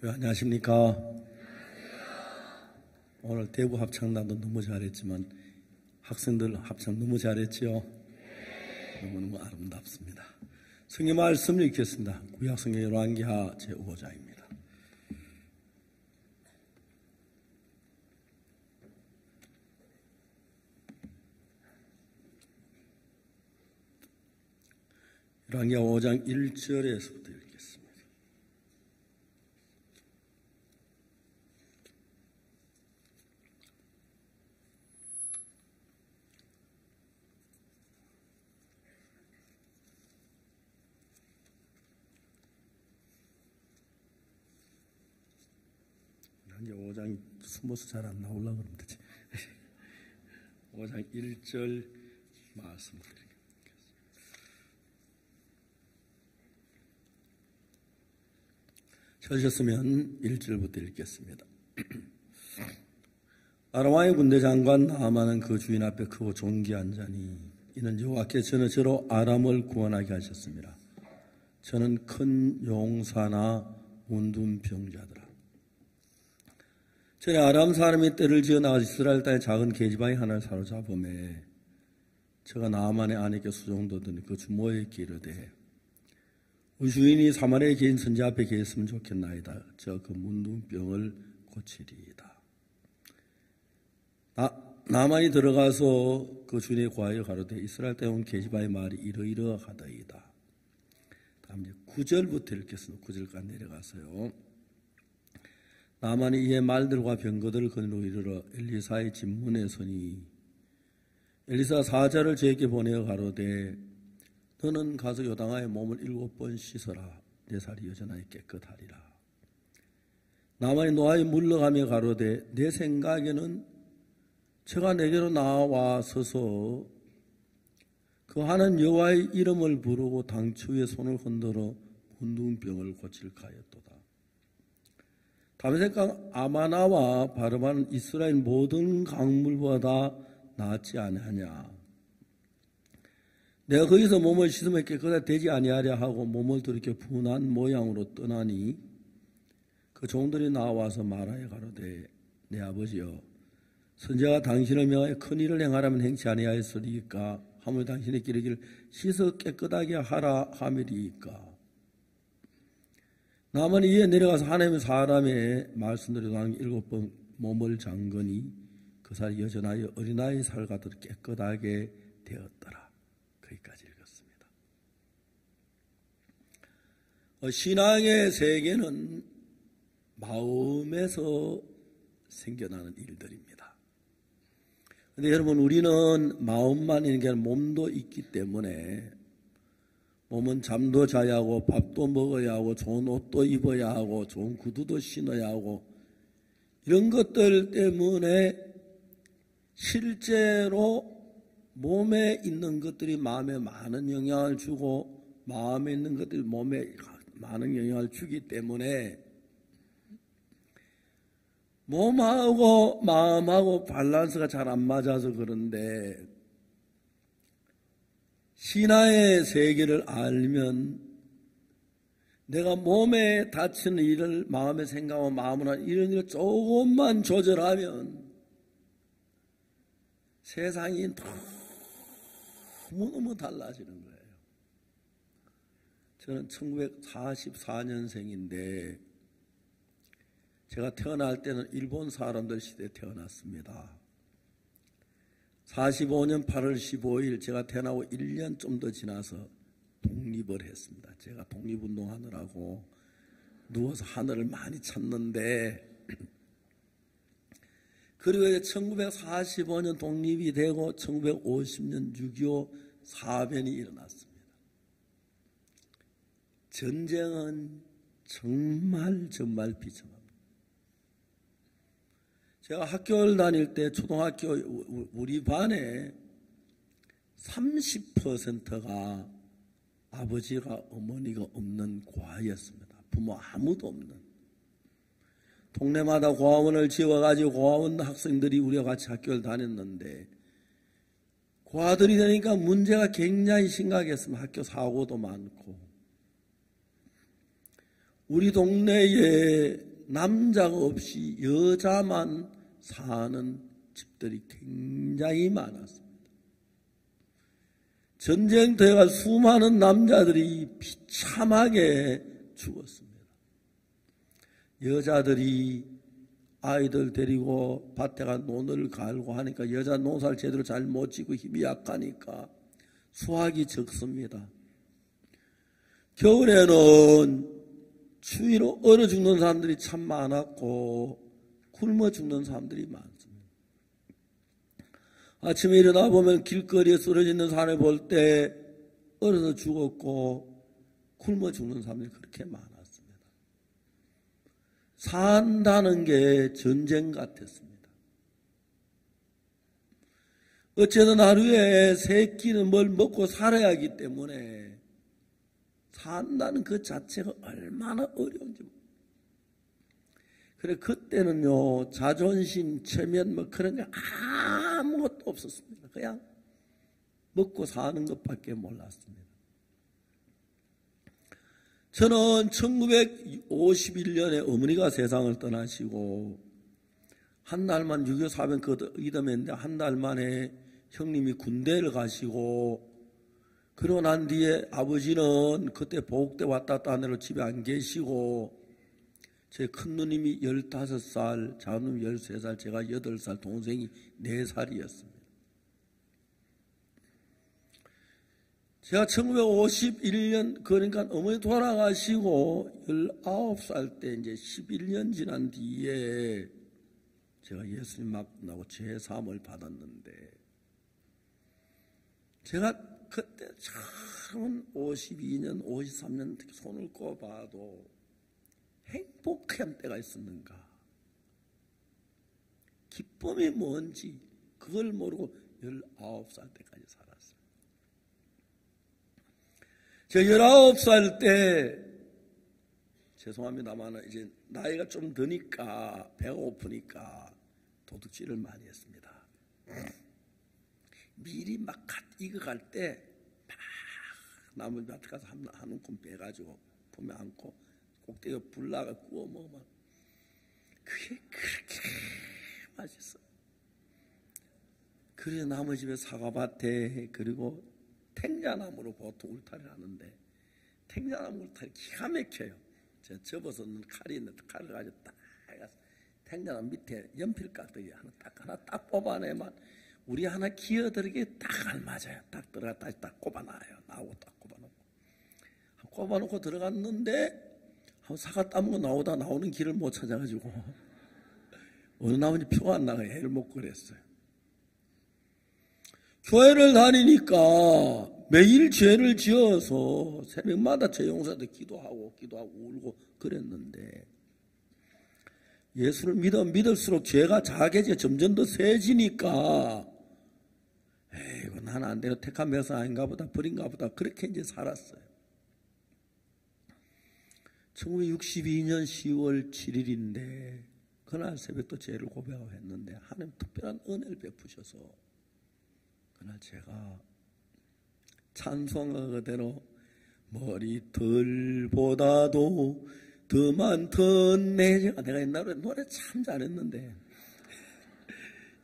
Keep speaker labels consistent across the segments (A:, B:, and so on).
A: 네, 안녕하십니까. 오늘 대구 합창단도 너무 잘했지만 학생들 합창 너무 잘했지요. 너무너무 아름답습니다. 성경 말씀 읽겠습니다. 구약성경 열왕기하 제5장입니다. 열왕기하 5장 1절에서부터 읽겠습니다. 이제 5장이 숨어서 잘 안 나오려고 그러면 되지. 5장 1절 말씀 드리겠습니다. 찾으셨으면 1절부터 읽겠습니다. 아람 왕의 군대 장관 나아만은 그 주인 앞에 크고 존귀한 자니 이는 여호와께서 저로 아람을 구원하게 하셨습니다. 저는 큰 용사나 운둔 병자더라. 전에 아람 사람이 떼를 지어 나가 이스라엘 땅에 작은 계집아이 하나를 사로잡음에 저가 나아만의 아내께 수종도더니 그 주모에 이르되 우리 주인이 사마리아에 계신 선지 앞에 계셨으면 좋겠나이다. 저 그 문둥병을 고치리이다. 나아만이 들어가서 그 주인의 고하여 가로되 이스라엘 땅에 온 계집아의 말이 이러이러하다이다. 다음 이제 9절부터 읽겠습니다. 9절까지 내려가서요. 나아만이 이에 말들과 병거들을 거느리고 이르러 엘리사의 집문에 서니 엘리사가 사자를 저에게 보내어 가로되 너는 가서 요단강에 몸을 7번 씻어라. 내 살이 여전하게 깨끗하리라. 나아만이 노하에 물러가며 가로되 내 생각에는 저가 내게로 나와 서서 그 하는 여호와의 이름을 부르고 당추에 손을 흔들어 문둥병을 고칠까 하였도다. 다메섹강 아마나와 바르바는 이스라엘 모든 강물보다 낫지 아니하냐. 내가 거기서 몸을 씻으면 깨끗하게 되지 아니하랴 하고 몸을 돌이켜 분한 모양으로 떠나니 그 종들이 나와서 말하여 가로되 내 아버지여 선지자가 당신을 명하여 큰 일을 행하라면 행치 아니하였으리이까 하물 당신의 기르기를 씻어 깨끗하게 하라 함이리이까. 나아만이 이에 내려가서 하나님의 사람의 말씀대로 7번 몸을 잠그니 그 살이 여전하여 어린아이 살 같도록 깨끗하게 되었더라. 거기까지 읽었습니다. 신앙의 세계는 마음에서 생겨나는 일들입니다. 그런데 여러분 우리는 마음만 있는 게 아니라 몸도 있기 때문에 몸은 잠도 자야 하고 밥도 먹어야 하고 좋은 옷도 입어야 하고 좋은 구두도 신어야 하고 이런 것들 때문에 실제로 몸에 있는 것들이 마음에 많은 영향을 주고 마음에 있는 것들이 몸에 많은 영향을 주기 때문에 몸하고 마음하고 밸런스가 잘 안 맞아서 그런데 신화의 세계를 알면 내가 몸에 다치는 일을 마음에 생각하고 마음으로 이런 일을 조금만 조절하면 세상이 너무너무 달라지는 거예요. 저는 1944년생인데 제가 태어날 때는 일본 사람들 시대에 태어났습니다. 45년 8월 15일 제가 태어나고 1년 좀 더 지나서 독립을 했습니다. 제가 독립운동하느라고 누워서 하늘을 많이 찾는데 그리고 1945년 독립이 되고 1950년 6.25 사변이 일어났습니다. 전쟁은 정말 비참합니다. 제가 학교를 다닐 때 초등학교 우리 반에 30%가 아버지가 어머니가 없는 고아였습니다. 부모 아무도 없는. 동네마다 고아원을 지어가지고 고아원 학생들이 우리와 같이 학교를 다녔는데 고아들이 되니까 문제가 굉장히 심각했습니다. 학교 사고도 많고 우리 동네에 남자가 없이 여자만 사는 집들이 굉장히 많았습니다. 전쟁터에 갈 수많은 남자들이 비참하게 죽었습니다. 여자들이 아이들 데리고 밭에 가 논을 갈고 하니까 여자 농사를 제대로 잘 못 짓고 힘이 약하니까 수확이 적습니다. 겨울에는 추위로 얼어 죽는 사람들이 참 많았고 굶어 죽는 사람들이 많습니다. 아침에 일어나 보면 길거리에 쓰러져 있는 사람을 볼 때 얼어서 죽었고 굶어 죽는 사람들이 그렇게 많았습니다. 산다는 게 전쟁 같았습니다. 어쨌든 하루에 세 끼는 뭘 먹고 살아야 하기 때문에 산다는 그 자체가 얼마나 어려운지. 그래, 그때는요, 자존심, 체면, 뭐 그런 게 아무것도 없었습니다. 그냥 먹고 사는 것밖에 몰랐습니다. 저는 1951년에 어머니가 세상을 떠나시고, 한 달만 6.25 사변 이듬해인데, 한 달 만에 형님이 군대를 가시고, 그러고 난 뒤에 아버지는 그때 보국대 왔다 갔다 하느라 집에 안 계시고, 제 큰 누님이 15살, 작은 누님이 13살, 제가 8살, 동생이 4살이었습니다. 제가 1951년, 그러니까 어머니 돌아가시고 19살 때 이제 11년 지난 뒤에 제가 예수님 만나고 제3을 받았는데, 제가 그때 참 52년, 53년 손을 꼽아도 행복한 때가 있었는가? 기쁨이 뭔지 그걸 모르고 19살 때까지 살았어요. 제가 19살 때, 죄송합니다만 이제 나이가 좀 드니까 배가 고프니까 도둑질을 많이 했습니다. 미리 막 익어갈 때 막 나무 밭에 가서 한 움큼 빼가지고 품에 안고 꼭대기에 불 나가 구워 먹으면 그게 그렇게 맛있어. 그래서 나무 집에 사과밭에, 그리고 탱자나무로 보통 울타리를 하는데 탱자나무 울타리 기가 막혀요. 제가 접어서는 칼이 있는데 칼을 가지고 딱 해서 탱자나무 밑에 연필 깍두기 하나 딱 뽑아내면 우리 하나 기어들게 딱 알맞아요. 딱 들어가 다시 딱 꼽아놔요. 나오고 딱 꼽아놓고 꼽아놓고 들어갔는데 사과 따먹고 나오다 나오는 길을 못 찾아가지고 어느 나무인지 표가 안 나가요. 해를 못 그랬어요. 교회를 다니니까 매일 죄를 지어서 새벽마다 죄 용서도 기도하고 울고 그랬는데, 예수를 믿을수록 죄가 작아지고 점점 더 세지니까 에이구 나는 안 되고 택한 백성 아닌가 보다, 버린가 보다, 그렇게 이제 살았어요. 1962년 10월 7일인데 그날 새벽도 죄를 고백하고 했는데 하나님 특별한 은혜를 베푸셔서 그날 제가 찬송가 그대로 머리털보다도 더 많던 내가 옛날에 노래 참 잘했는데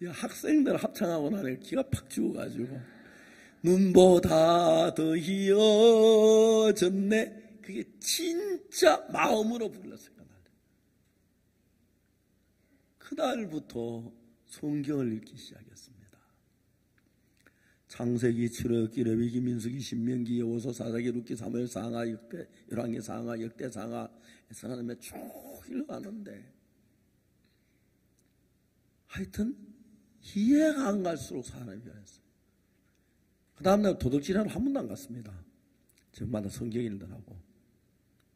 A: 학생들 합창하고 나니까 기가 팍 죽어가지고 눈보다 더 희어졌네, 그게 진짜 마음으로 불렀어요. 그날부터 성경을 읽기 시작했습니다. 창세기, 출애굽기, 레위기, 민수기, 신명기, 여호수아, 사사기, 룻기, 사무엘, 상하, 역대, 열왕기, 상하, 역대, 상하 하나님의 쭉 읽어가는데 하여튼 이해가 안 갈수록 사람이 변했어요. 그 다음날 도둑질하러 한 번도 안 갔습니다. 저마다 성경 읽느라고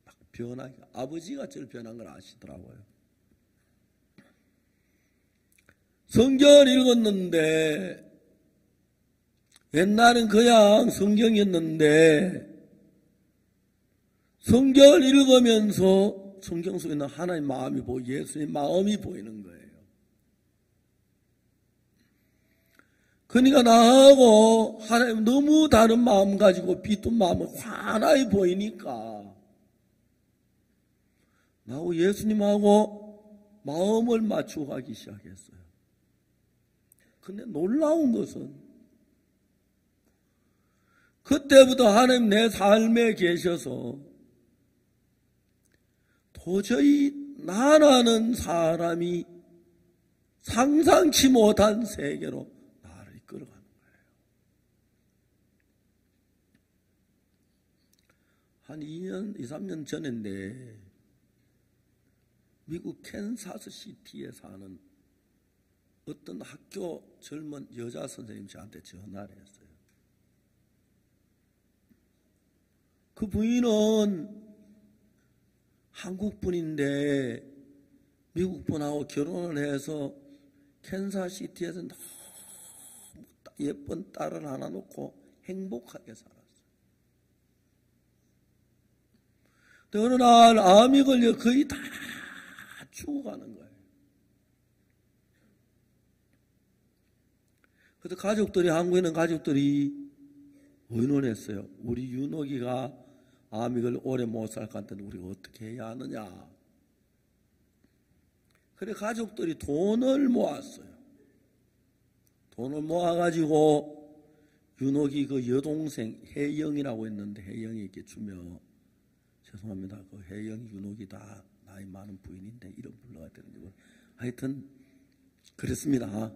A: 막 변하게, 아버지가 저를 변한 걸 아시더라고요. 성경을 읽었는데 옛날엔 그냥 성경이었는데 성경을 읽으면서 성경 속에 있는 하나님의 마음이 보이고 예수님의 마음이 보이는 거예요. 그러니까 나하고 하나님 너무 다른 마음 가지고 비둔 마음을 환하게 보이니까 나하고 예수님하고 마음을 맞추고 가기 시작했어요. 근데 놀라운 것은 그때부터 하나님 내 삶에 계셔서 도저히 나라는 사람이 상상치 못한 세계로 나를 이끌어가는 거예요. 한 2년, 2, 3년 전인데 미국 캔사스 시티에 사는 어떤 학교 젊은 여자 선생님이 저한테 전화를 했어요. 그 부인은 한국 분인데 미국 분하고 결혼을 해서 캔사시티에서 너무 예쁜 딸을 하나 놓고 행복하게 살았어요. 근데 어느 날 암이 걸려 거의 다 죽어가는 거예요. 그래서 가족들이, 한국에 있는 가족들이 의논했어요. 우리 윤옥이가 암이 걸려 오래 못 살 것 같은데 우리가 어떻게 해야 하느냐. 그래 가족들이 돈을 모았어요. 돈을 모아가지고 윤옥이 그 여동생 혜영이라고 했는데 혜영이에게 주며, 죄송합니다. 그 혜영이 윤옥이다. 나이 많은 부인인데 이름 불러야 되는지. 하여튼 그랬습니다.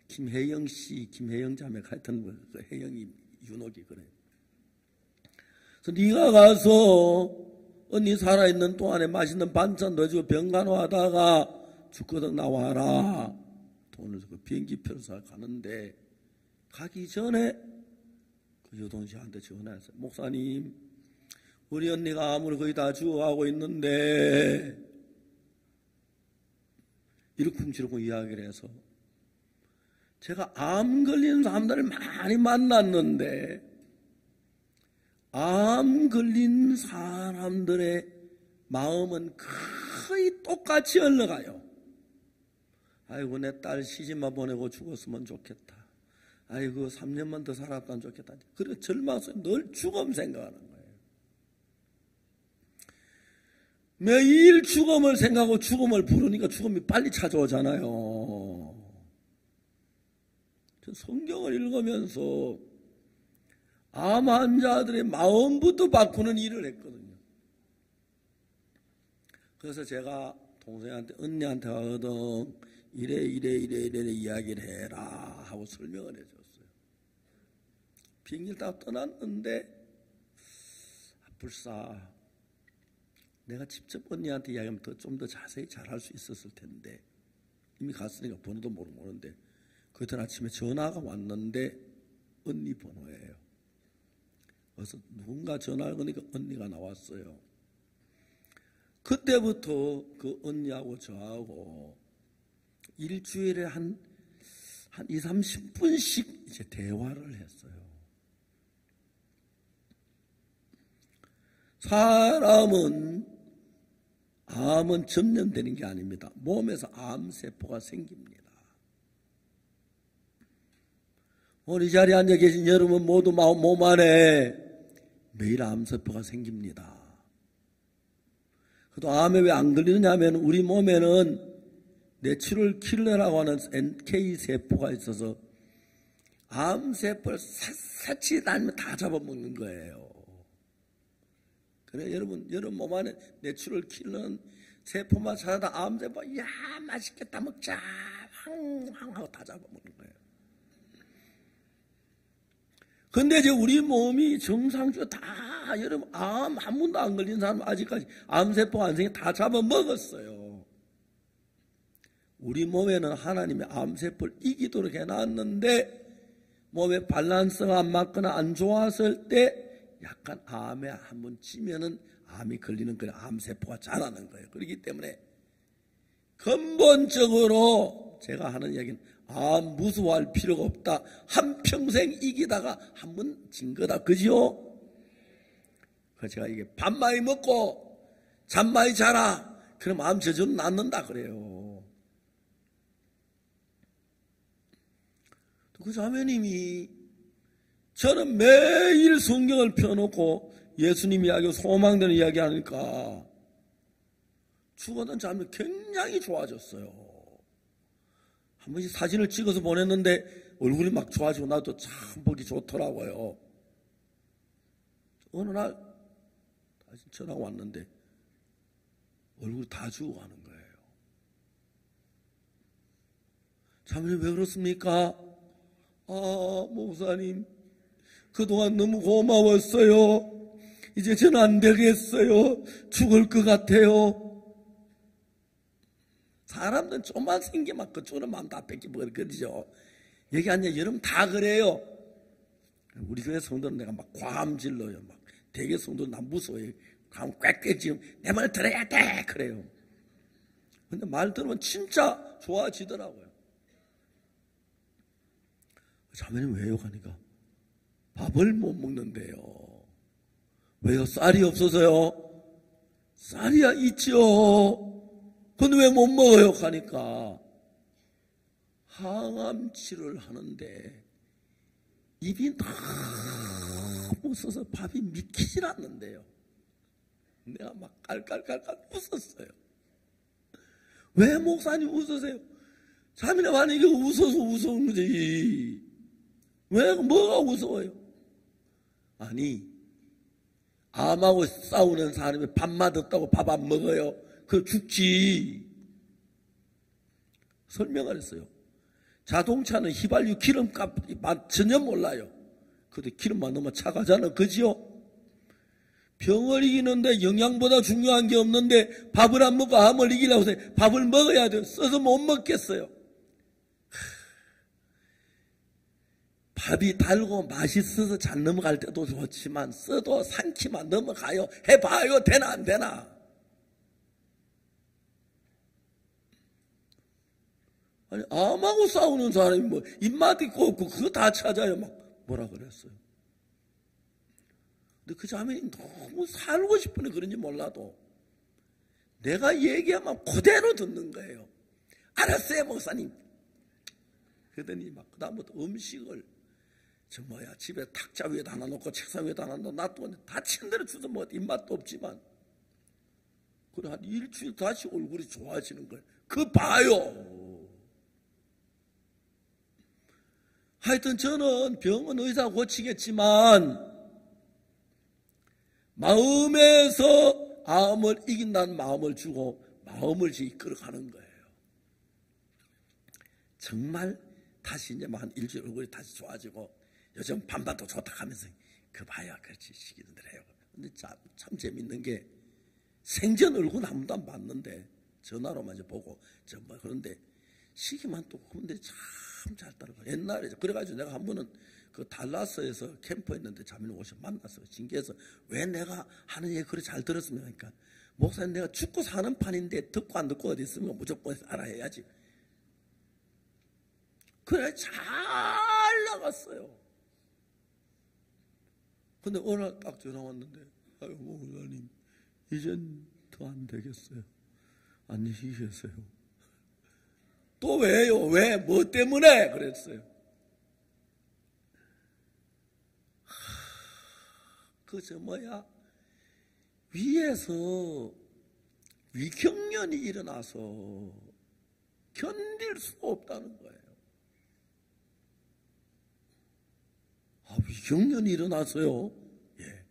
A: 김혜영 씨, 김혜영 자매, 하여튼 그 혜영이 윤옥이 그래. 그래서 네가 가서 언니 살아있는 동안에 맛있는 반찬 넣어주고 병간호하다가 죽거든 나와라. 돈을 주고 비행기표를 사 가는데 가기 전에 그 여동생한테 전화했어요. 목사님, 우리 언니가 암을 거의 다 죽어가고 있는데, 이러쿵저러쿵 이야기를 해서 제가 암 걸린 사람들을 많이 만났는데 암 걸린 사람들의 마음은 거의 똑같이 흘러가요. 아이고 내 딸 시집만 보내고 죽었으면 좋겠다. 아이고 3년만 더 살았다면 좋겠다. 그래 절망스러워 늘 죽음 생각하는 거예요. 매일 죽음을 생각하고 죽음을 부르니까 죽음이 빨리 찾아오잖아요. 성경을 읽으면서 암 환자들의 마음부터 바꾸는 일을 했거든요. 그래서 제가 동생한테, 언니한테 가거든 이래 이야기를 해라 하고 설명을 해줬어요. 비행기를 다 떠났는데 불사 내가 직접 언니한테 이야기하면 좀 더 자세히 잘할 수 있었을 텐데, 이미 갔으니까 번호도 모르는데 그때 아침에 전화가 왔는데 언니 번호예요. 그래서 누군가 전화를 거니까 언니가 나왔어요. 그때부터 그 언니하고 저하고 일주일에 한 2, 30분씩 이제 대화를 했어요. 사람은 암은 전염되는 게 아닙니다. 몸에서 암세포가 생깁니다. 오늘 이 자리에 앉아 계신 여러분 모두 몸 안에 매일 암세포가 생깁니다. 그래도 암에 왜 안 걸리느냐 하면 우리 몸에는 내추럴 킬러라고 하는 NK세포가 있어서 암세포를 샅샅이 다니면 다 잡아먹는 거예요. 그래 여러분 몸 안에 내추럴 킬러는 세포만 찾아다 암세포 야 맛있겠다 먹자 황 하고 다 잡아먹는 거예요. 근데 이제 우리 몸이 정상적으로 다 여러분 암 한 번도 안 걸린 사람 아직까지 암세포가 안 생겨 다 잡아먹었어요. 우리 몸에는 하나님이 암세포를 이기도록 해놨는데 몸의 밸런스가 안 맞거나 안 좋았을 때 약간 암에 한번 찌면은 암이 걸리는 그런 암세포가 자라는 거예요. 그렇기 때문에 근본적으로 제가 하는 이야기는 암 무서워할 필요가 없다. 한평생 이기다가 한 번 진 거다. 그지요? 그래서 제가 이게 밥 많이 먹고 잠 많이 자라. 그럼 암 저절로 낫는다 그래요. 그 자매님이 저는 매일 성경을 펴놓고 예수님 이야기하고 소망되는 이야기 하니까 죽었던 자매는 굉장히 좋아졌어요. 한 번씩 사진을 찍어서 보냈는데 얼굴이 막 좋아지고 나도 참 보기 좋더라고요. 어느 날 다시 전화가 왔는데 얼굴이 다 죽어가는 거예요. 자매님 왜 그렇습니까? 목사님 그동안 너무 고마웠어요. 이제 저는 안 되겠어요. 죽을 것 같아요. 사람들은 좀만 생기면 그쪽으로 마음 다 뺏기버리죠. 여기 앉아 여러분 다 그래요. 우리 교회 성도는 내가 막 과함질러요. 막 대개 성도는 나 무서워요. 과함 꽥꽥 지금 내 말 들어야 돼 그래요. 근데 말 들으면 진짜 좋아지더라고요. 자매님 왜요? 하니까 밥을 못 먹는데요. 왜요? 쌀이 없어서요? 쌀이야 있죠. 근데 왜 못 먹어요? 하니까 항암 치료를 하는데 입이 너무 써서 밥이 믿기질 않는데요. 내가 막 깔깔깔깔 웃었어요. 왜 목사님 웃으세요? 자매님 아니 이게 웃어서 웃은 거지. 왜 뭐가 무서워요? 아니 암하고 싸우는 사람이 밥 맛없다고 밥 안 먹어요? 그 죽지. 설명을 했어요. 자동차는 휘발유 기름값 전혀 몰라요. 근데 기름만 넣으면 차가잖아. 그지요? 병을 이기는데 영양보다 중요한 게 없는데 밥을 안 먹고 암을 이기려고 해서 밥을 먹어야 돼요. 써서 못 먹겠어요. 밥이 달고 맛있어서 잘 넘어갈 때도 좋지만 써도 삼키만 넘어가요. 해봐요. 되나 안 되나? 아니 암하고 싸우는 사람이 뭐 입맛 있고 없고 그거 다 찾아요. 막 뭐라 그랬어요. 근데 그 자매는 너무 살고 싶으니 그런지 몰라도 내가 얘기하면 그대로 듣는 거예요. 알았어요 목사님. 그러더니 막 그다음부터 음식을 집에 탁자 위에다 하나 놓고 책상 위에다 하나 놓고 놔두고 다친 대로 주서 뭐 입맛도 없지만 그래 한 일주일 다시 얼굴이 좋아지는 거예요. 그거 봐요. 하여튼 저는 병은 의사 고치겠지만 마음에서 암을 이긴다는 마음을 주고 마음을 이끌어가는 거예요. 정말 다시 이제 한 일주일 얼굴이 다시 좋아지고 요즘 반반도 좋다 하면서 그 봐야 그렇지 시키는들 해요. 근데 참 재밌는 게 생전 얼굴 한 번도 안 봤는데 전화로만 이제 보고 그런데 시기만 또 근데 참 잘 따라가. 옛날에 그래가지고 내가 한 번은 그 달라스에서 캠프했는데 자매님 오셔 만났어요. 신기해서 왜 내가 하는 얘기 그렇게 잘 들었으면 하니까 목사님 내가 죽고 사는 판인데 듣고 안 듣고 어디 있으면 무조건 알아야지. 그래 잘 나갔어요. 근데 어느 날 딱 전화 왔는데 아유 목사님 이젠 더 안 되겠어요. 안녕히 계세요. 또 왜요? 왜? 뭐 때문에? 그랬어요. 그저 뭐야 위에서 위경련이 일어나서 견딜 수가 없다는 거예요. 위경련이 일어나서요? 예,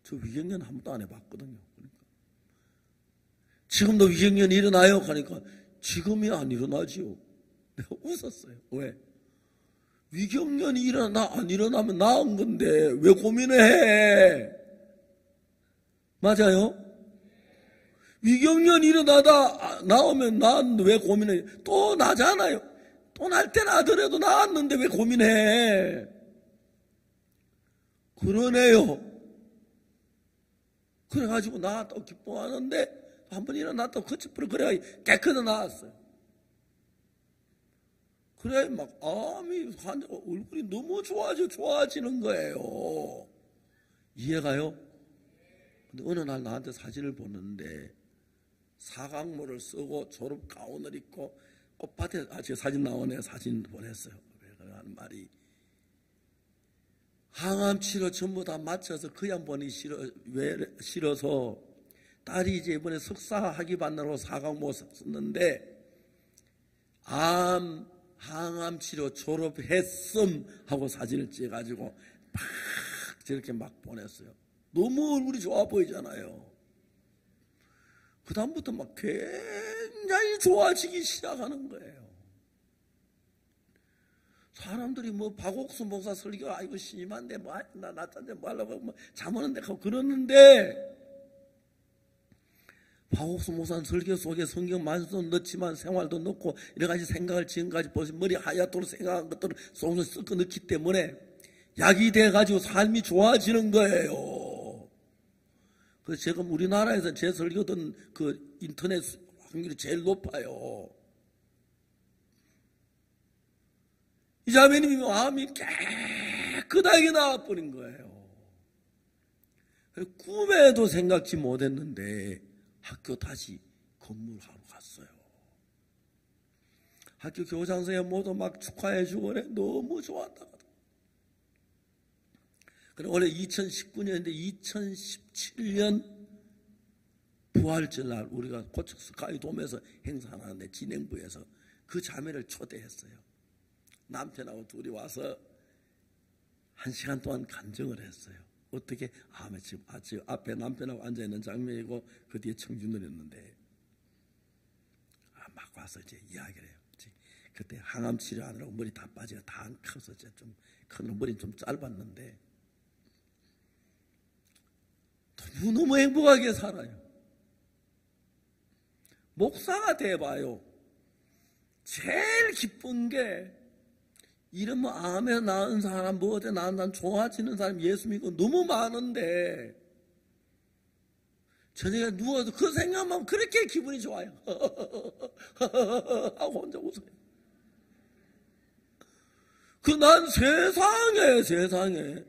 A: 저 위경련 한 번도 안 해봤거든요. 그러니까 지금도 위경련이 일어나요? 하니까 지금이 안 일어나지요. 내가 웃었어요. 왜? 위경련이 일어나 안 일어나면 나은 건데 왜 고민을 해? 맞아요? 위경련이 일어나다 나오면 나았는데 왜 고민해? 또 나잖아요. 또 날 때 나더라도 나았는데 왜 고민해? 그러네요. 그래가지고 나았다고 기뻐하는데 한 번 일어났다고 거치뿌려 그래야 깨끗이 나았어요. 그래 막 암이 얼굴이 너무 좋아지는 거예요. 이해가요? 근데 어느 날 나한테 사진을 보는데 사각모를 쓰고 졸업 가운을 입고 꽃밭에 제 사진 나오네요. 사진 보냈어요. 그러는 말이 항암 치료 전부 다 마쳐서 그 양반이 싫어서 딸이 이제 이번에 석사 학위 받느라고 사과모 썼는데 항암 치료 졸업했음 하고 사진을 찍어가지고 막 저렇게 막 보냈어요. 너무 얼굴이 좋아 보이잖아요. 그 다음부터 막 굉장히 좋아지기 시작하는 거예요. 사람들이 뭐 박옥수 목사 설교 아이고 심한데 뭐 나 낮잠 뭐 하려고 뭐 잠 오는데 하고 그러는데, 박옥수 목사는 설교 속에 성경 말씀도 넣지만 생활도 넣고 여러가지 생각을 지금까지 보시 머리 하얗도록 생각한 것들을 속으로 섞어 넣기 때문에 약이 돼가지고 삶이 좋아지는 거예요. 그래서 지금 우리나라에서 제 설교 듣는 그 인터넷 확률이 제일 높아요. 이 자매님이 마음이 깨끗하게 나와버린 거예요. 꿈에도 생각지 못했는데 학교 다시 건물하러 갔어요. 학교 교장 선생님 모두 막 축하해 주고 그래. 너무 좋았다고. 그래 원래 2019년인데 2017년 부활절날 우리가 고척 스카이돔에서 행사하는데 진행부에서 그 자매를 초대했어요. 남편하고 둘이 와서 1시간 동안 간증을 했어요. 어떻게 지금 앞에 남편하고 앉아있는 장면이고 그 뒤에 청주들이었는데 막 와서 이제 이야기를 해요. 그때 항암 치료하느라고 머리 다 빠지고 다 안 커서 좀 큰 머리는 좀 짧았는데 너무 행복하게 살아요. 목사가 돼봐요. 제일 기쁜 게 이런 뭐 암에 낳은 사람, 뭐 어제 낳은 사람, 좋아지는 사람, 예수 믿고 너무 많은데 저녁에 누워서 그 생각만 그렇게 기분이 좋아요. 하고 혼자 웃어요. 난 세상에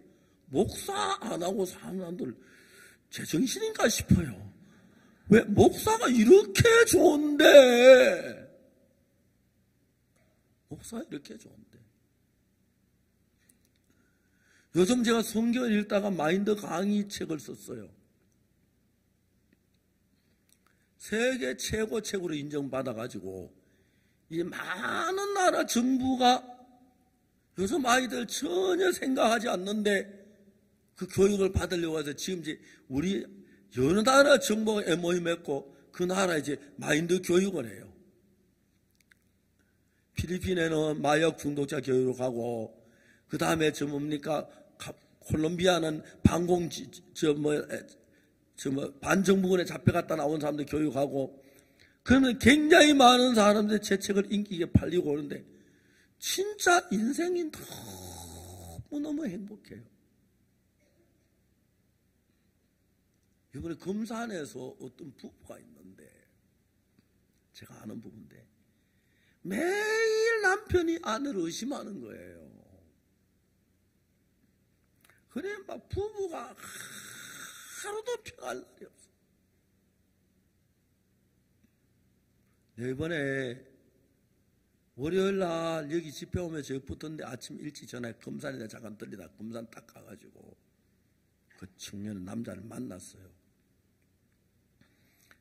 A: 목사 안 하고 사는 사람들 제정신인가 싶어요. 왜 목사가 이렇게 좋은데? 목사가 이렇게 좋은데. 요즘 제가 성경을 읽다가 마인드 강의 책을 썼어요. 세계 최고 책으로 인정받아가지고 이 많은 나라 정부가 요즘 아이들 전혀 생각하지 않는데 그 교육을 받으려고 해서 지금 이제 우리 여러 나라 정부가 MOU 맺고 그 나라 이제 마인드 교육을 해요. 필리핀에는 마약 중독자 교육을 하고 그 다음에 뭡니까? 콜롬비아는 반정부군에 잡혀갔다 나온 사람들 교육하고 그러면 굉장히 많은 사람들이 제 책을 인기 있게 팔리고 오는데 진짜 인생이 너무너무 행복해요. 이번에 금산에서 어떤 부부가 있는데 제가 아는 부부인데 매일 남편이 아내를 의심하는 거예요. 그래 막 부부가 하루도 평할 날이 없어. 이번에 월요일날 여기 집회 오면 저기 붙었는데 아침 일찍 전에 금산에 잠깐 들리다 금산 딱 가가지고 그 청년 남자를 만났어요.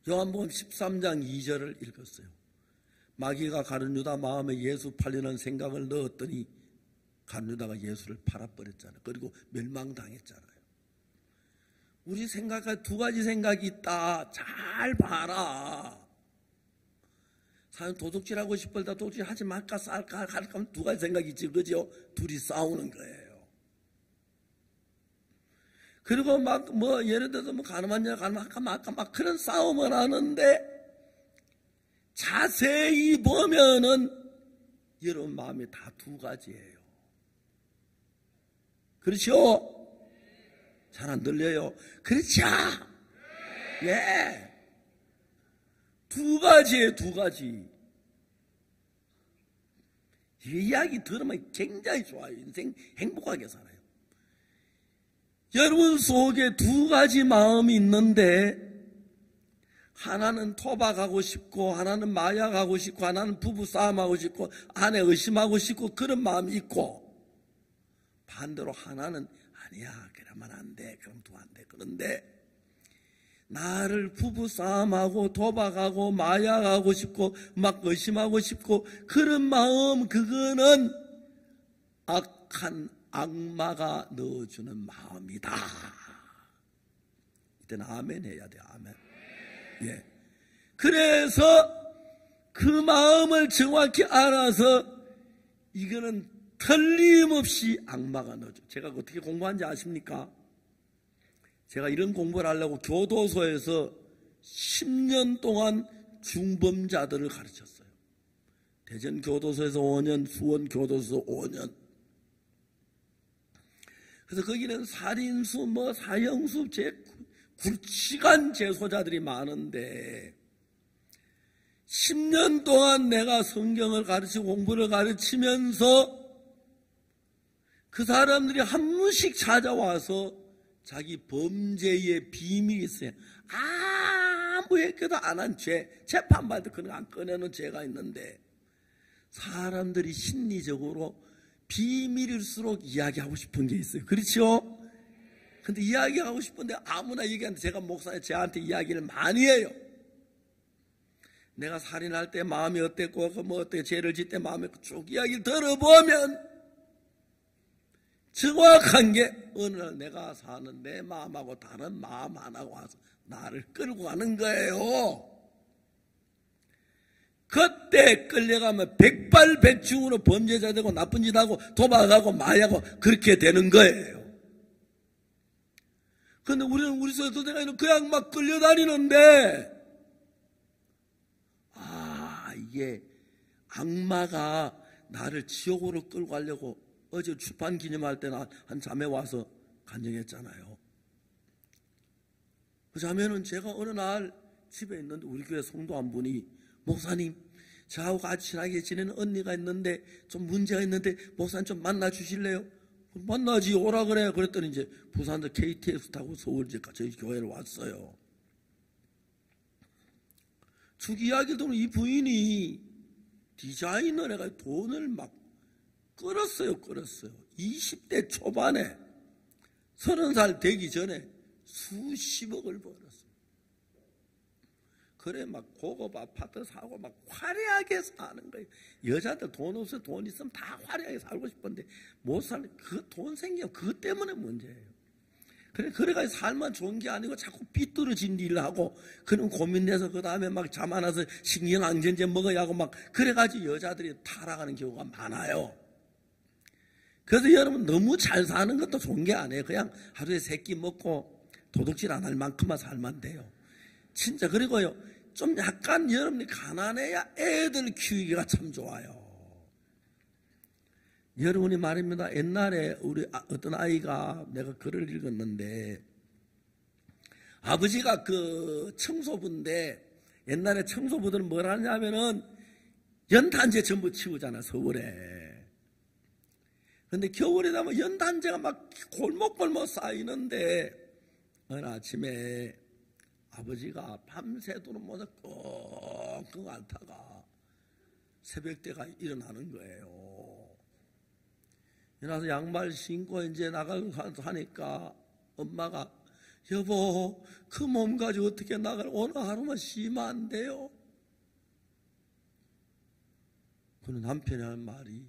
A: 요한복음 13장 2절을 읽었어요. 마귀가 가룟 유다 마음에 예수 팔리는 생각을 넣었더니 가룟 유다가 예수를 팔아버렸잖아요. 그리고 멸망당했잖아요. 우리 생각에 두 가지 생각이 있다. 잘 봐라. 사람 도둑질하고 싶을다 도둑질하지 말까 쌀까 할까 두 가지 생각이 있지. 그죠? 둘이 싸우는 거예요. 그리고 막 뭐 예를 들어서 뭐 가늠한 자 가늠할까 말까 막 그런 싸움을 하는데 자세히 보면은 여러분 마음에 다 두 가지예요. 그렇죠? 잘 안 들려요? 그렇죠? 예. 두 가지예요, 두 가지. 이 이야기 들으면 굉장히 좋아요. 인생 행복하게 살아요. 여러분 속에 두 가지 마음이 있는데 하나는 토박하고 싶고 하나는 마약하고 싶고 하나는 부부싸움하고 싶고 아내 의심하고 싶고 그런 마음이 있고 반대로 하나는 아니야 그러면 안 돼 그럼 도 안 돼. 그런데 나를 부부싸움하고 도박하고 마약하고 싶고 막 의심하고 싶고 그런 마음, 그거는 악한 악마가 넣어주는 마음이다. 이때는 아멘 해야 돼. 아멘. 예. 그래서 그 마음을 정확히 알아서 이거는 틀림없이 악마가 넣어줘. 제가 어떻게 공부한지 아십니까? 제가 이런 공부를 하려고 교도소에서 10년 동안 중범자들을 가르쳤어요. 대전 교도소에서 5년, 수원 교도소 5년. 그래서 거기는 살인수, 사형수, 굵직한 재소자들이 많은데 10년 동안 내가 성경을 가르치고 공부를 가르치면서 그 사람들이 한 번씩 찾아와서 자기 범죄의 비밀이 있어요. 아무 얘기도 안 한 죄, 재판받을 때 그런 거 안 꺼내는 죄가 있는데 사람들이 심리적으로 비밀일수록 이야기하고 싶은 게 있어요. 그렇죠? 근데 이야기하고 싶은데 아무나 얘기하는데 제가 목사님 저한테 이야기를 많이 해요. 내가 살인할 때 마음이 어땠고 어떻게 죄를 짓 때 마음이 쭉 이야기를 들어보면 정확한 게 어느 날 내가 사는 내 마음하고 다른 마음 하나가 와서 나를 끌고 가는 거예요. 그때 끌려가면 백발백중으로 범죄자 되고 나쁜 짓 하고 도박하고 마약하고 그렇게 되는 거예요. 그런데 우리는 우리 서도대가 그냥 막 끌려다니는데 이게 악마가 나를 지옥으로 끌고 가려고 어제 출판 기념할 때는 한 자매 와서 간증했잖아요. 그 자매는 제가 어느 날 집에 있는데 우리 교회 성도 한 분이 목사님 저하고 같이 친하게 지내는 언니가 있는데 좀 문제가 있는데 목사님 좀 만나 주실래요? 만나지 오라 그래. 그랬더니 이제 부산에서 KTX 타고 서울 저희 교회를 왔어요. 쭉 이야기를 들으면 이 부인이 디자이너를 해가지고 돈을 막 끌었어요. 20대 초반에 30살 되기 전에 수십억을 벌었어요. 그래 막 고급 아파트 사고 막 화려하게 사는 거예요. 여자들 돈 없어 돈 있으면 다 화려하게 살고 싶은데 못 사는 그 돈 생기면 그것 때문에 문제예요. 그래가지고 살만 좋은 게 아니고 자꾸 삐뚤어진 일을 하고 그런 고민돼서 그 다음에 막 잠 안 와서 신경안전제 먹어야 하고 막 그래가지고 여자들이 타락하는 경우가 많아요. 그래서 여러분 너무 잘 사는 것도 좋은 게 아니에요. 그냥 하루에 3끼 먹고 도둑질 안 할 만큼만 살면 돼요. 진짜. 그리고요 좀 약간 여러분이 가난해야 애들 키우기가 참 좋아요. 여러분이 말입니다. 옛날에 우리 어떤 아이가 내가 글을 읽었는데 아버지가 그 청소부인데 옛날에 청소부들은 뭘 하냐면은 연탄재 전부 치우잖아 서울에. 근데 겨울에 되면 연탄재가 막 골목골목 쌓이는데 어느 아침에 아버지가 밤새도록 모두 끙끙 앓다가 새벽때가 일어나는 거예요. 일어나서 양말 신고 이제 나가고 하니까 엄마가 여보 그 몸 가지고 어떻게 나갈 오늘 하루만 쉬면 안 돼요? 그는 남편이 하는 말이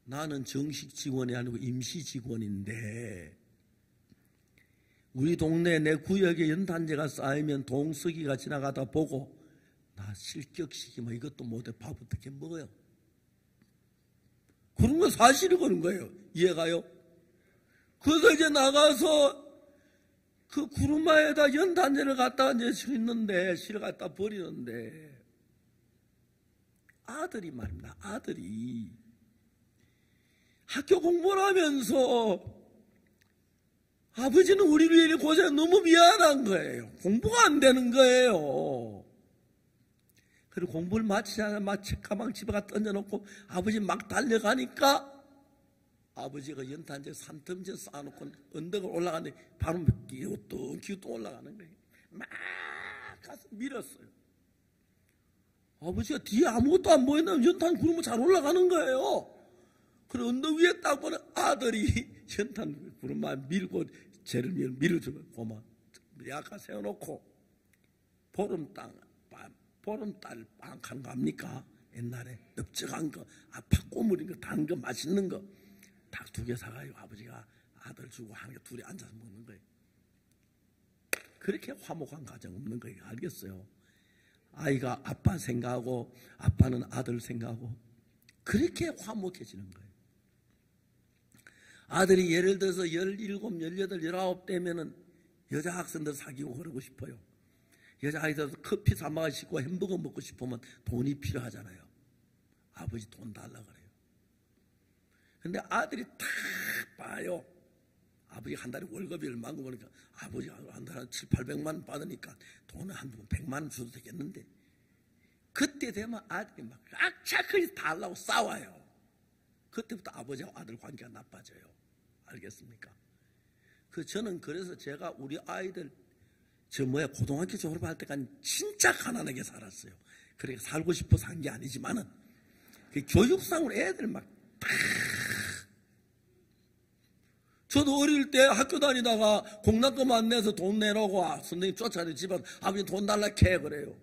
A: 나는 정식 직원이 아니고 임시 직원인데 우리 동네 내 구역에 연탄재가 쌓이면 동석이가 지나가다 보고 나 실격시키면 이것도 못해 밥 어떻게 먹어요? 그런 거 사실이 그런 거예요. 이해가요? 그래서 이제 나가서 그 구루마에다 연탄재를 갖다 이제 있는데 실을 갖다 버리는데 아들이 말입니다. 아들이 학교 공부를 하면서 아버지는 우리를 이렇게 고생 너무 미안한 거예요. 공부가 안 되는 거예요. 그리고 공부를 마치자마자 막 책가방 집에 갖다 던져놓고 아버지 막 달려가니까 아버지가 연탄재 산틈재 쌓아놓고 언덕을 올라가는데 바로 기우뚱 올라가는 거예요. 막 가서 밀었어요. 아버지가 뒤에 아무것도 안 보이는데 연탄 구르면 잘 올라가는 거예요. 그리고 언덕 위에 딱 보는 아들이 연탄 구르면 밀고 쟤를 밀어주면 고마 미약가 세워놓고 보름달 빵 한 거 압니까? 옛날에 넓적한 거, 팥고물인 거, 단 거, 맛있는 거 딱 2개 사가지고 아버지가 아들 주고 하는 게 둘이 앉아서 먹는 거예요. 그렇게 화목한 가정 없는 거예요. 알겠어요? 아이가 아빠 생각하고 아빠는 아들 생각하고 그렇게 화목해지는 거예요. 아들이 예를 들어서 17, 18, 19 되면은 여자 학생들 사귀고 그러고 싶어요. 여자 아이들 커피 사 마시고 햄버거 먹고 싶으면 돈이 필요하잖아요. 아버지 돈 달라 그래요. 근데 아들이 탁 봐요. 아버지 한 달에 월급이 얼마고 그러니까 아버지 한 달에 7, 800만 원 받으니까 돈을 한 100만 원 줘도 되겠는데 그때 되면 아들이 막 악착하게 달라고 싸워요. 그때부터 아버지와 아들 관계가 나빠져요. 알겠습니까? 저는 그래서 제가 우리 아이들 고등학교 졸업할 때까지 진짜 가난하게 살았어요. 그러니까 살고 싶어 산 게 아니지만은 교육상으로 애들 막 저도 어릴 때 학교 다니다가 공납금 안 내서 돈 내라고 선생님 쫓아내 집안 아버지 돈 달라 캐 그래요.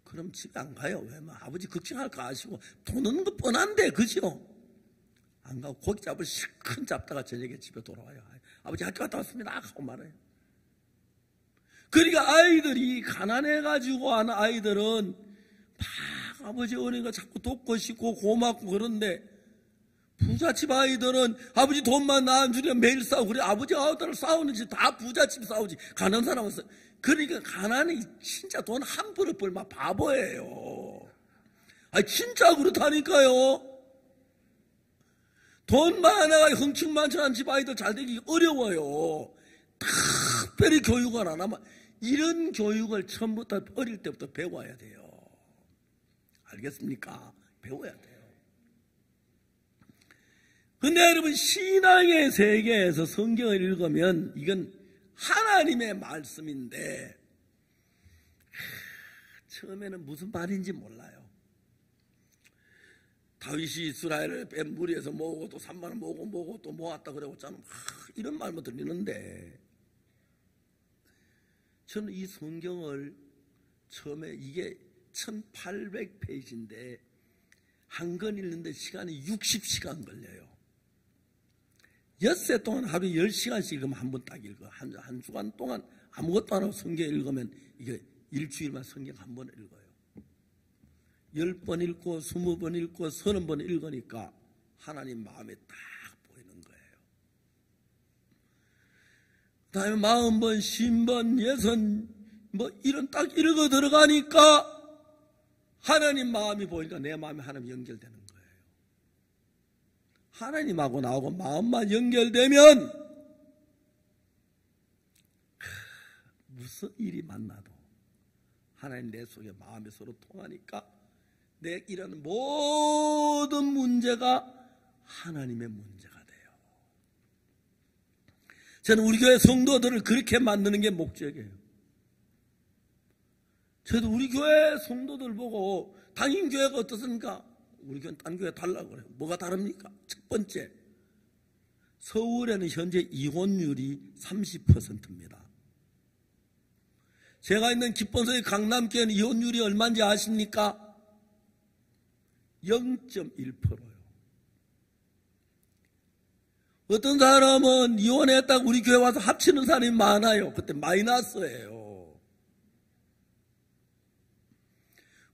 A: 그럼 집에 안 가요. 왜냐면 아버지 걱정할 거 아시고 돈 없는 거 뻔한데 그죠? 안 가고 고기 잡을 실컷 잡다가 저녁에 집에 돌아와요. 아버지 학교 갔다 왔습니다 하고 말해요. 그러니까 아이들이 가난해가지고 하는 아이들은 막 아버지 어린 거 자꾸 돕고 싶고 고맙고 그런데 부잣집 아이들은 아버지 돈만 나 안 주면 매일 싸우고 그래 아버지가 아들을 싸우는지 다 부잣집 싸우지 가난한 사람은 그러니까 가난이 진짜 돈 함부로 벌면 바보예요. 아니 진짜 그렇다니까요. 돈 많아가 흥청만청한 집 아이들 잘 되기 어려워요. 특별히 교육을 안 하면 이런 교육을 처음부터 어릴 때부터 배워야 돼요. 알겠습니까? 배워야 돼요. 근데 여러분 신앙의 세계에서 성경을 읽으면 이건 하나님의 말씀인데 처음에는 무슨 말인지 몰라요. 다윗이 이스라엘을 뺀 무리에서 모으고 또 3만 모으고 또 모았다 그러고 저는 이런 말만 들리는데 저는 이 성경을 처음에 이게 1800페이지인데 한 권 읽는데 시간이 60시간 걸려요. 엿새 동안 하루에 10시간씩 읽으면 한 번 딱 읽어. 한 주간 동안 아무것도 안 하고 성경 읽으면 이게 일주일만 성경 한 번 읽어요. 10번 읽고 20번 읽고 30번 읽으니까 하나님 마음에 딱 보이는 거예요. 그 다음에 40번, 50번, 60, 이런 딱 읽어 들어가니까 하나님 마음이 보니까 내 마음이 하나님 연결되는 거예요. 하나님하고 나하고 마음만 연결되면 무슨 일이 만나도 하나님 내 속에 마음이 서로 통하니까 내 이런 모든 문제가 하나님의 문제가 돼요. 저는 우리 교회 성도들을 그렇게 만드는 게 목적이에요. 저도 우리 교회 성도들 보고 당인교회가 어떻습니까? 우리 교회는 딴 교회 달라고 그래요. 뭐가 다릅니까? 첫 번째, 서울에는 현재 이혼율이 30%입니다. 제가 있는 기본서의 강남교회는 이혼율이 얼마인지 아십니까? 0.1%요. 어떤 사람은 이혼했다고 우리 교회 와서 합치는 사람이 많아요. 그때 마이너스예요.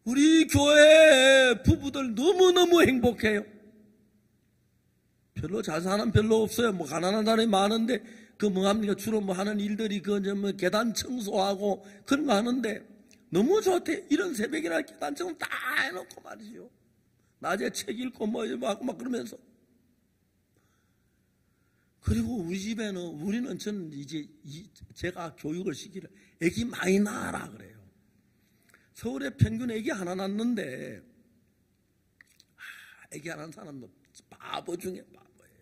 A: 우리 교회 부부들 너무너무 행복해요. 별로 잘 사는 별로 없어요. 가난한 사람이 많은데 합니까? 주로 하는 일들이 계단 청소하고 그런 거 하는데 너무 좋대. 이런 새벽이나 계단 청소 다 해놓고 말이죠. 낮에 책 읽고 하고 막 그러면서. 그리고 우리 집에는 저는 이제 제가 교육을 시키려 애기 많이 낳아라 그래요. 서울에 평균 애기 하나 낳는데 애기 하나 낳는 사람은 바보 중에 바보예요.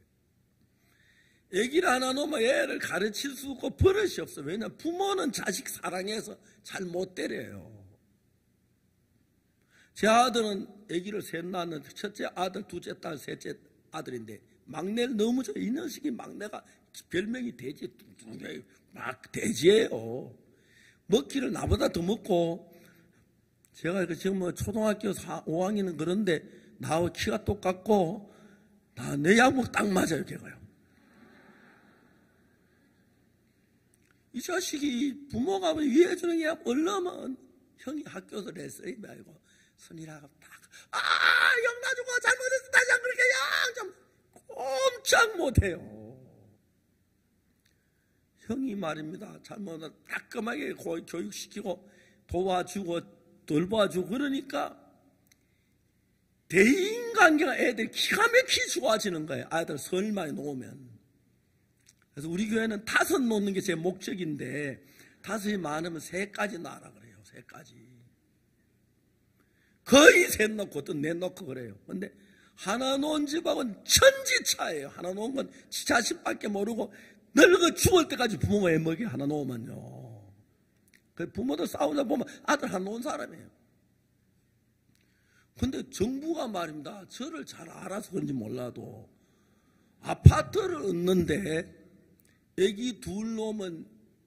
A: 애기를 하나 놓으면 애를 가르칠 수 없고 버릇이 없어. 왜냐하면 부모는 자식 사랑해서 잘 못 때려요. 제 아들은 애기를 셋 낳았는데 첫째 아들, 둘째 딸, 셋째 아들인데 막내를 너무 좋아해. 이 녀석이 막내가 별명이 돼지, 막 돼지예요. 먹기를 나보다 더 먹고, 제가 지금 뭐 초등학교 5학년은 그런데 나하고 키가 똑같고, 내 약목 딱 맞아요, 걔가요. 이 자식이 부모가 위해주는 게 얼르면 형이 학교에서 레슨이 말고 선이라고 딱, 형 나주고 잘못했어. 다시 안 그렇게 형 좀 꼼짝 못해요. 형이 말입니다. 잘못하면 따끔하게 교육시키고 도와주고 돌봐주고 그러니까 대인관계가 애들 기가 막히게 좋아지는 거예요. 아이들 설 많이 놓으면. 그래서 우리 교회는 5 놓는 게 제 목적인데 5이 많으면 3까지 놔라 그래요. 3까지. 거의 3 놓고 또 4 놓고 그래요. 근데 하나 놓은 집하고는 천지차예요. 하나 놓은 건 지 자식밖에 모르고 늙어 죽을 때까지 부모가 애먹이 하나 놓으면요. 그 부모들 싸우다 보면 아들 하나 놓은 사람이에요. 근데 정부가 말입니다. 저를 잘 알아서 그런지 몰라도 아파트를 얻는데 애기 2 놓으면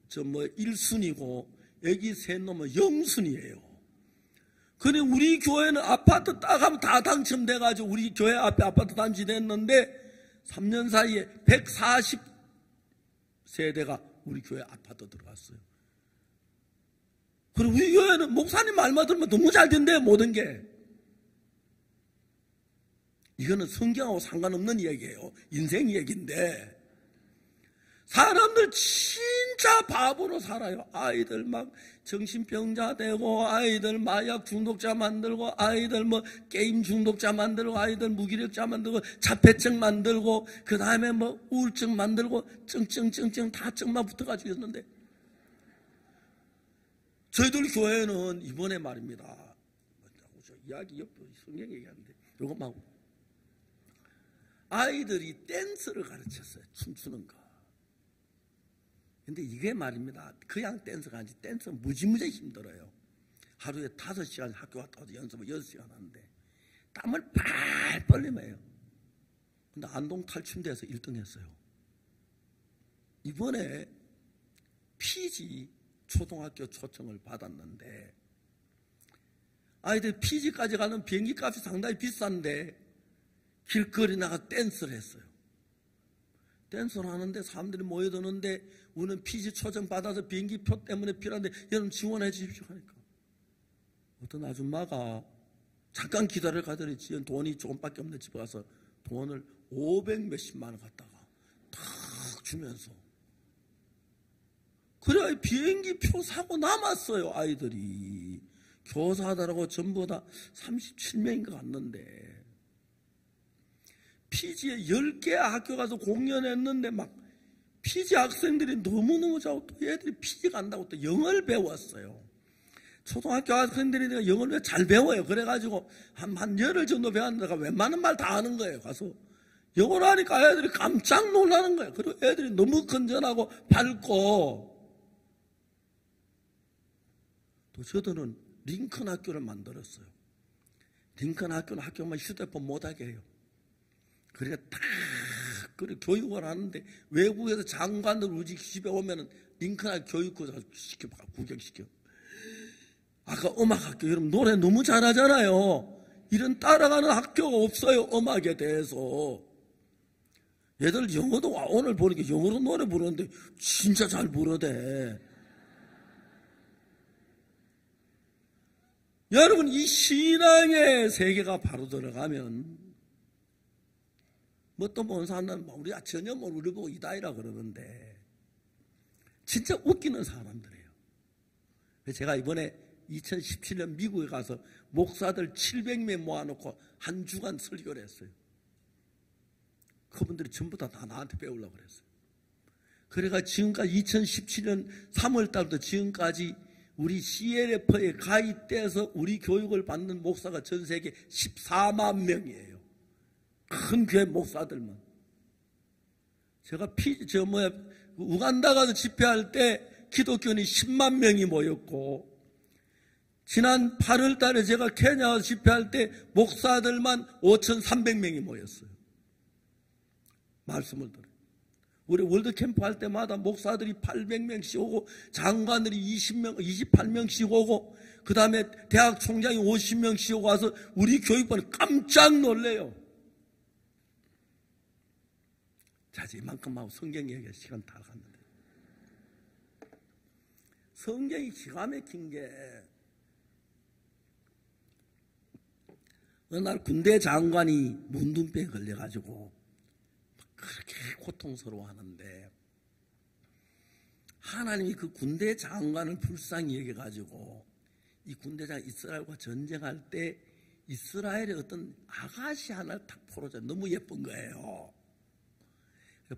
A: 1순위고 애기 3 놓으면 0순위예요. 근데 우리 교회는 아파트 딱 하면 다 당첨돼가지고 우리 교회 앞에 아파트 단지 됐는데 3년 사이에 140세대가 우리 교회 아파트 들어갔어요. 그리고 우리 교회는 목사님 말만 들으면 너무 잘 된대요. 모든 게. 이거는 성경하고 상관없는 얘기예요. 인생 얘기인데 사람들 진짜 바보로 살아요. 아이들 막 정신병자 되고 아이들 마약 중독자 만들고 아이들 뭐 게임 중독자 만들고 아이들 무기력자 만들고 자폐증 만들고 그 다음에 뭐 우울증 만들고 증증증증 다 증만 붙어가지고 있는데 저희들 교회는 이번에 말입니다. 이야기 옆으로 성경 얘기하는데 이것만 아이들이 댄스를 가르쳤어요. 춤추는 거. 근데 이게 말입니다. 그냥 댄스가 아니지 댄스는 무지무지 힘들어요. 하루에 5시간 학교 갔다 와서 연습을 6시간 하는데 땀을 팔 벌리면요. 근데 안동 탈춤대에서 1등 했어요. 이번에 피지 초등학교 초청을 받았는데 아이들 피지까지 가는 비행기 값이 상당히 비싼데 길거리 나가 댄스를 했어요. 댄스를 하는데 사람들이 모여드는데 우리는 피지 초청 받아서 비행기표 때문에 필요한데 여러분 지원해 주십시오 하니까 어떤 아줌마가 잠깐 기다려 가더니 돈이 조금밖에 없는 집에 가서 돈을 500 몇십만 원 갖다가 탁 주면서 그래야 비행기표 사고 남았어요. 아이들이 교사들하고 전부 다 37명인가 갔는데 피지에 10개 학교 가서 공연했는데 막 피지 학생들이 너무너무 잘하고 또 애들이 피지 간다고 또 영어를 배웠어요. 초등학교 학생들이 영어를 잘 배워요. 그래가지고 한 열흘 정도 배웠는데 웬만한 말 다 하는 거예요. 가서 영어를 하니까 애들이 깜짝 놀라는 거예요. 그리고 애들이 너무 건전하고 밝고 또 저들은 링컨 학교를 만들었어요. 링컨 학교는 학교만 휴대폰 못하게 해요. 그러니까 딱 그래 교육을 하는데 외국에서 장관들 우리 집에 오면은 링컨 교육을 시켜봐 구경시켜. 아까 음악학교 여러분 노래 너무 잘하잖아요. 이런 따라가는 학교가 없어요. 음악에 대해서. 얘들 영어도 오늘 보니까 영어로 노래 부르는데 진짜 잘 부르대. 여러분 이 신앙의 세계가 바로 들어가면 뭣도 모르는 사람들은 우리 전혀 우리 보고 이다이라 그러는데 진짜 웃기는 사람들이에요. 제가 이번에 2017년 미국에 가서 목사들 700명 모아놓고 한 주간 설교를 했어요. 그분들이 전부 다 나한테 배우려고 그랬어요. 그래가 지금까지 2017년 3월 달부터 지금까지 우리 CLF에 가입돼서 우리 교육을 받는 목사가 전 세계 14만 명이에요. 큰 교회 목사들만. 제가 우간다 가서 집회할 때 기독교인이 10만 명이 모였고, 지난 8월 달에 제가 케냐 가서 집회할 때 목사들만 5,300명이 모였어요. 말씀을 들어요. 우리 월드캠프 할 때마다 목사들이 800명씩 오고 장관들이 28명씩 오고 그 다음에 대학 총장이 50명씩 오고 와서 우리 교육반이 깜짝 놀래요. 자, 이만큼 하고 성경 얘기할 시간 다 갔는데 성경이 기가 막힌 게 어느 날 군대 장관이 문둥병에 걸려가지고 그렇게 고통스러워하는데 하나님이 그 군대 장관을 불쌍히 여겨가지고 이 군대 장관 이스라엘과 전쟁할 때 이스라엘의 어떤 아가씨 하나를 탁 포로자 너무 예쁜 거예요.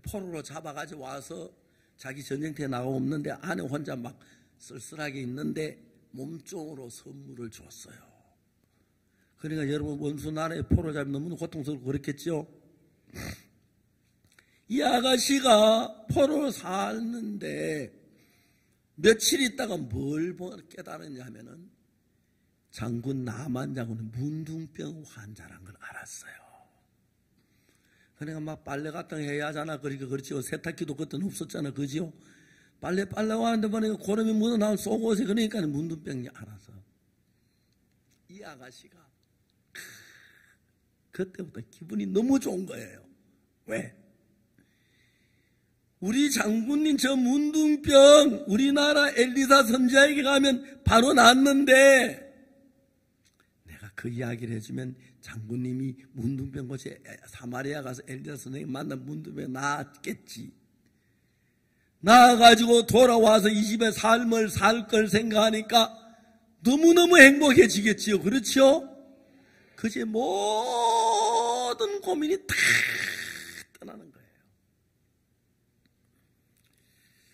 A: 포로로 잡아가지고 와서 자기 전쟁터에 나가고 없는데 안에 혼자 막 쓸쓸하게 있는데 몸종으로 선물을 줬어요. 그러니까 여러분 원수 나라의 포로 잡으면 너무 고통스럽고 그렇겠죠. 이 아가씨가 포로로 살는데 며칠 있다가 뭘 깨달았냐 하면은 장군 나만 장군은 문둥병 환자란 걸 알았어요. 그러니까 막 빨래 같은 거 해야 하잖아. 그러니까 그렇죠. 세탁기도 그때는 없었잖아. 그죠? 빨래 하는데 보니까 고름이 묻어나온 속옷에 그러니까 문둥병이 알아서 이 아가씨가 그때부터 기분이 너무 좋은 거예요. 왜? 우리 장군님 저 문둥병 우리나라 엘리사 선지자에게 가면 바로 낫는데 내가 그 이야기를 해주면 장군님이 문둥병 고치 사마리아 가서 엘리사 선생님 만나면 문둥병 낫겠지. 나아가지고 돌아와서 이 집에 삶을 살 걸 생각하니까 너무너무 행복해지겠지요. 그렇죠? 그제 모든 고민이 다 떠나는 거예요.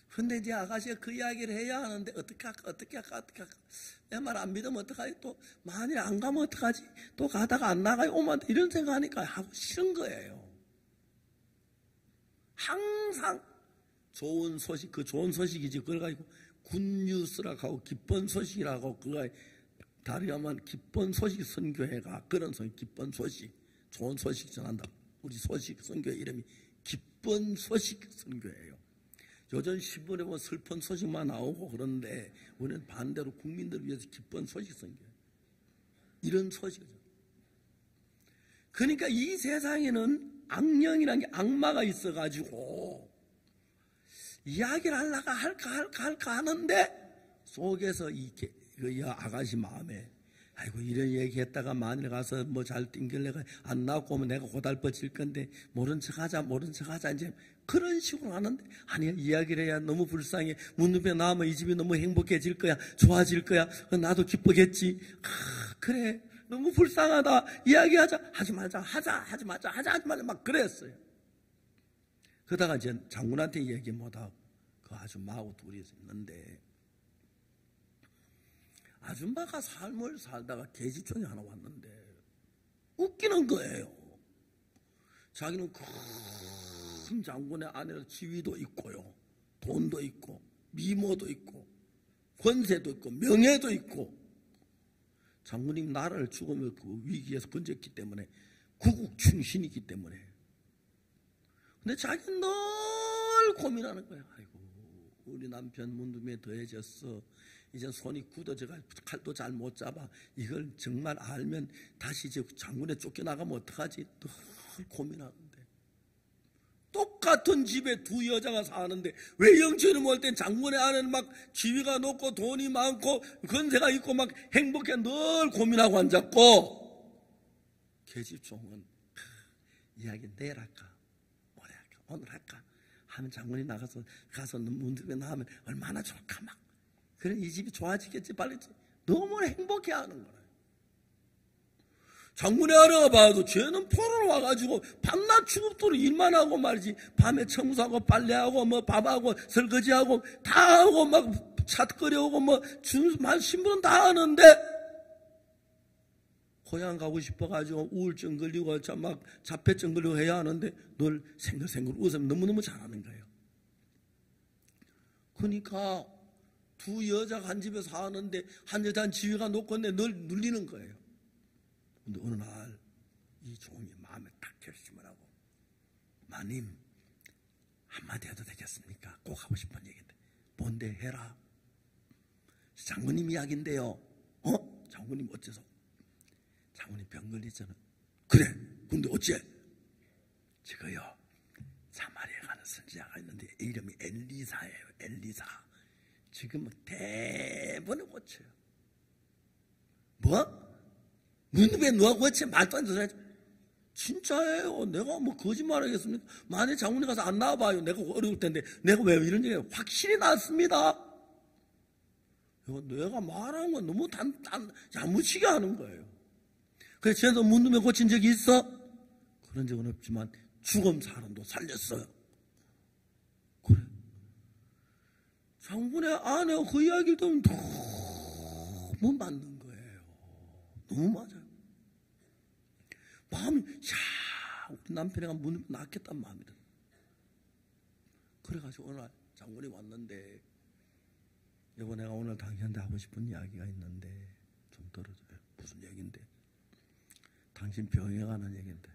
A: 그런데 이제 아가씨가 그 이야기를 해야 하는데 어떻게 할까 내 말 안 믿으면 어떡하지? 또 만일 안 가면 어떡하지? 또 가다가 안 나가요? 오면 이런 생각하니까 하고 싫은 거예요. 항상 좋은 소식, 그 좋은 소식이지 그걸 가지고 굿뉴스라고 하고 기쁜 소식이라고 그거 다르게 하면 기쁜 소식 선교회가 그런 소식, 기쁜 소식, 좋은 소식 전한다. 우리 소식 선교회 이름이 기쁜 소식 선교회예요. 요즘 신문에 보면 슬픈 소식만 나오고 그런데 우리는 반대로 국민들을 위해서 기쁜 소식 선교회. 이런 소식이죠. 그러니까 이 세상에는 악령이라는 게 악마가 있어가지고 이야기를 할까 하는데 속에서 이 아가씨 마음에 아이고 이런 얘기했다가 만일 가서 뭐 잘 띵길래가 안 나오고 오면 내가 고달퍼질 건데 모른 척하자 이제 그런 식으로 하는데 아니 이야기를 해야 너무 불쌍해. 문둥병 나오면 이 집이 너무 행복해질 거야. 좋아질 거야. 나도 기쁘겠지. 그래 너무 불쌍하다. 이야기하자. 하지 말자 막 그랬어요. 그러다가 이제 장군한테 얘기 못하고 그 아줌마하고 둘이 있는데 아줌마가 삶을 살다가 계집종이 하나 왔는데 웃기는 거예요. 자기는 큰 장군의 아내로 지위도 있고요. 돈도 있고 미모도 있고 권세도 있고 명예도 있고 장군님 나라를 죽으면 그 위기에서 건졌기 때문에 구국 충신이기 때문에 근데 자기는 늘 고민하는 거야. 아이고 우리 남편 문둥병에 더해졌어. 이제 손이 굳어져가 칼도 잘 못 잡아. 이걸 정말 알면 다시 이제 장군에 쫓겨나가면 어떡하지? 늘 고민하는데 똑같은 집에 두 여자가 사는데 왜 영천이 올 땐 장군의 아내는 막 지위가 높고 돈이 많고 권세가 있고 막 행복해 늘 고민하고 앉았고 계집종은 이야기 내일 할까 모레 할까 오늘 할까 하면 장군이 가서 문둥병 나오면 얼마나 좋을까 막 그래 이 집이 좋아지겠지 빨리 너무 행복해하는 거예요. 장군의 아내가 봐도 쟤는 포로로 와가지고 밤낮 추급도로 일만 하고 말이지 밤에 청소하고 빨래하고 뭐 밥하고 설거지하고 다 하고 막 차 끓여오고 뭐 신부는 다 하는데 고향 가고 싶어가지고 우울증 걸리고 막 자폐증 걸리고 해야 하는데 늘 생글생글 웃으면 너무너무 잘하는 거예요. 그러니까 두 여자가 한 집에 사는데 한 여자는 지위가 높건데 늘 눌리는 거예요. 근데 어느 날 이 종이 마음에 딱 결심을 하고 마님 한마디 해도 되겠습니까? 꼭 하고 싶은 얘기인데. 뭔데 해라. 장군님 이야기인데요. 장군님 어째서? 장군님 병 걸리잖아. 그래. 근데 어째? 지금요. 사마리아에 가는 선지자가 있는데 이름이 엘리사예요. 엘리사. 지금은 대부분을 고쳐요. 뭐? 눈에 누가 고쳐? 말도 안 되는 소리. 진짜예요. 내가 뭐 거짓말하겠습니까? 만약에 장군님 가서 안 나와봐요. 내가 어려울 텐데 내가 왜 이런 얘기해요? 확실히 나왔습니다. 내가 말하는 건 너무 야무지게 하는 거예요. 그래서 제가 문둥병 고친 적이 있어? 그런 적은 없지만 죽은 사람도 살렸어요. 그래. 장군의 아내가 그 이야기를 들으면 너무 맞는 거예요. 너무 맞아요. 마음이 우리 남편이가 문을 낳겠다는 마음이 들어요. 그래가지고 오늘 장군이 왔는데 여보 내가 오늘 당신한테 하고 싶은 이야기가 있는데 좀 들어줘요. 무슨 얘기인데? 당신 병에 관한 얘기인데.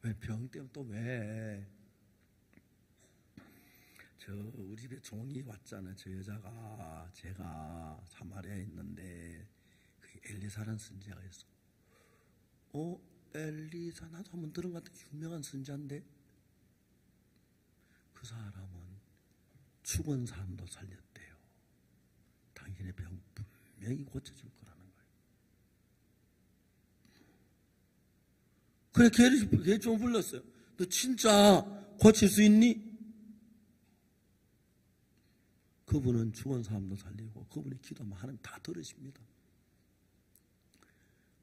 A: 왜 병 때문에 또 왜? 우리 집에 종이 왔잖아요. 저 여자가 제가 사마리아에 있는데 그 엘리사라는 선지자가 있어. 엘리사 나도 한번 들은 것 같아. 유명한 선지자인데 그 사람은 죽은 사람도 살렸대요. 당신의 병 분명히 고쳐줄 거라는 거예요. 그래 걔를 좀 불렀어요. 너 진짜 고칠 수 있니? 그분은 죽은 사람도 살리고 그분이 기도하면 하나님 다 들으십니다.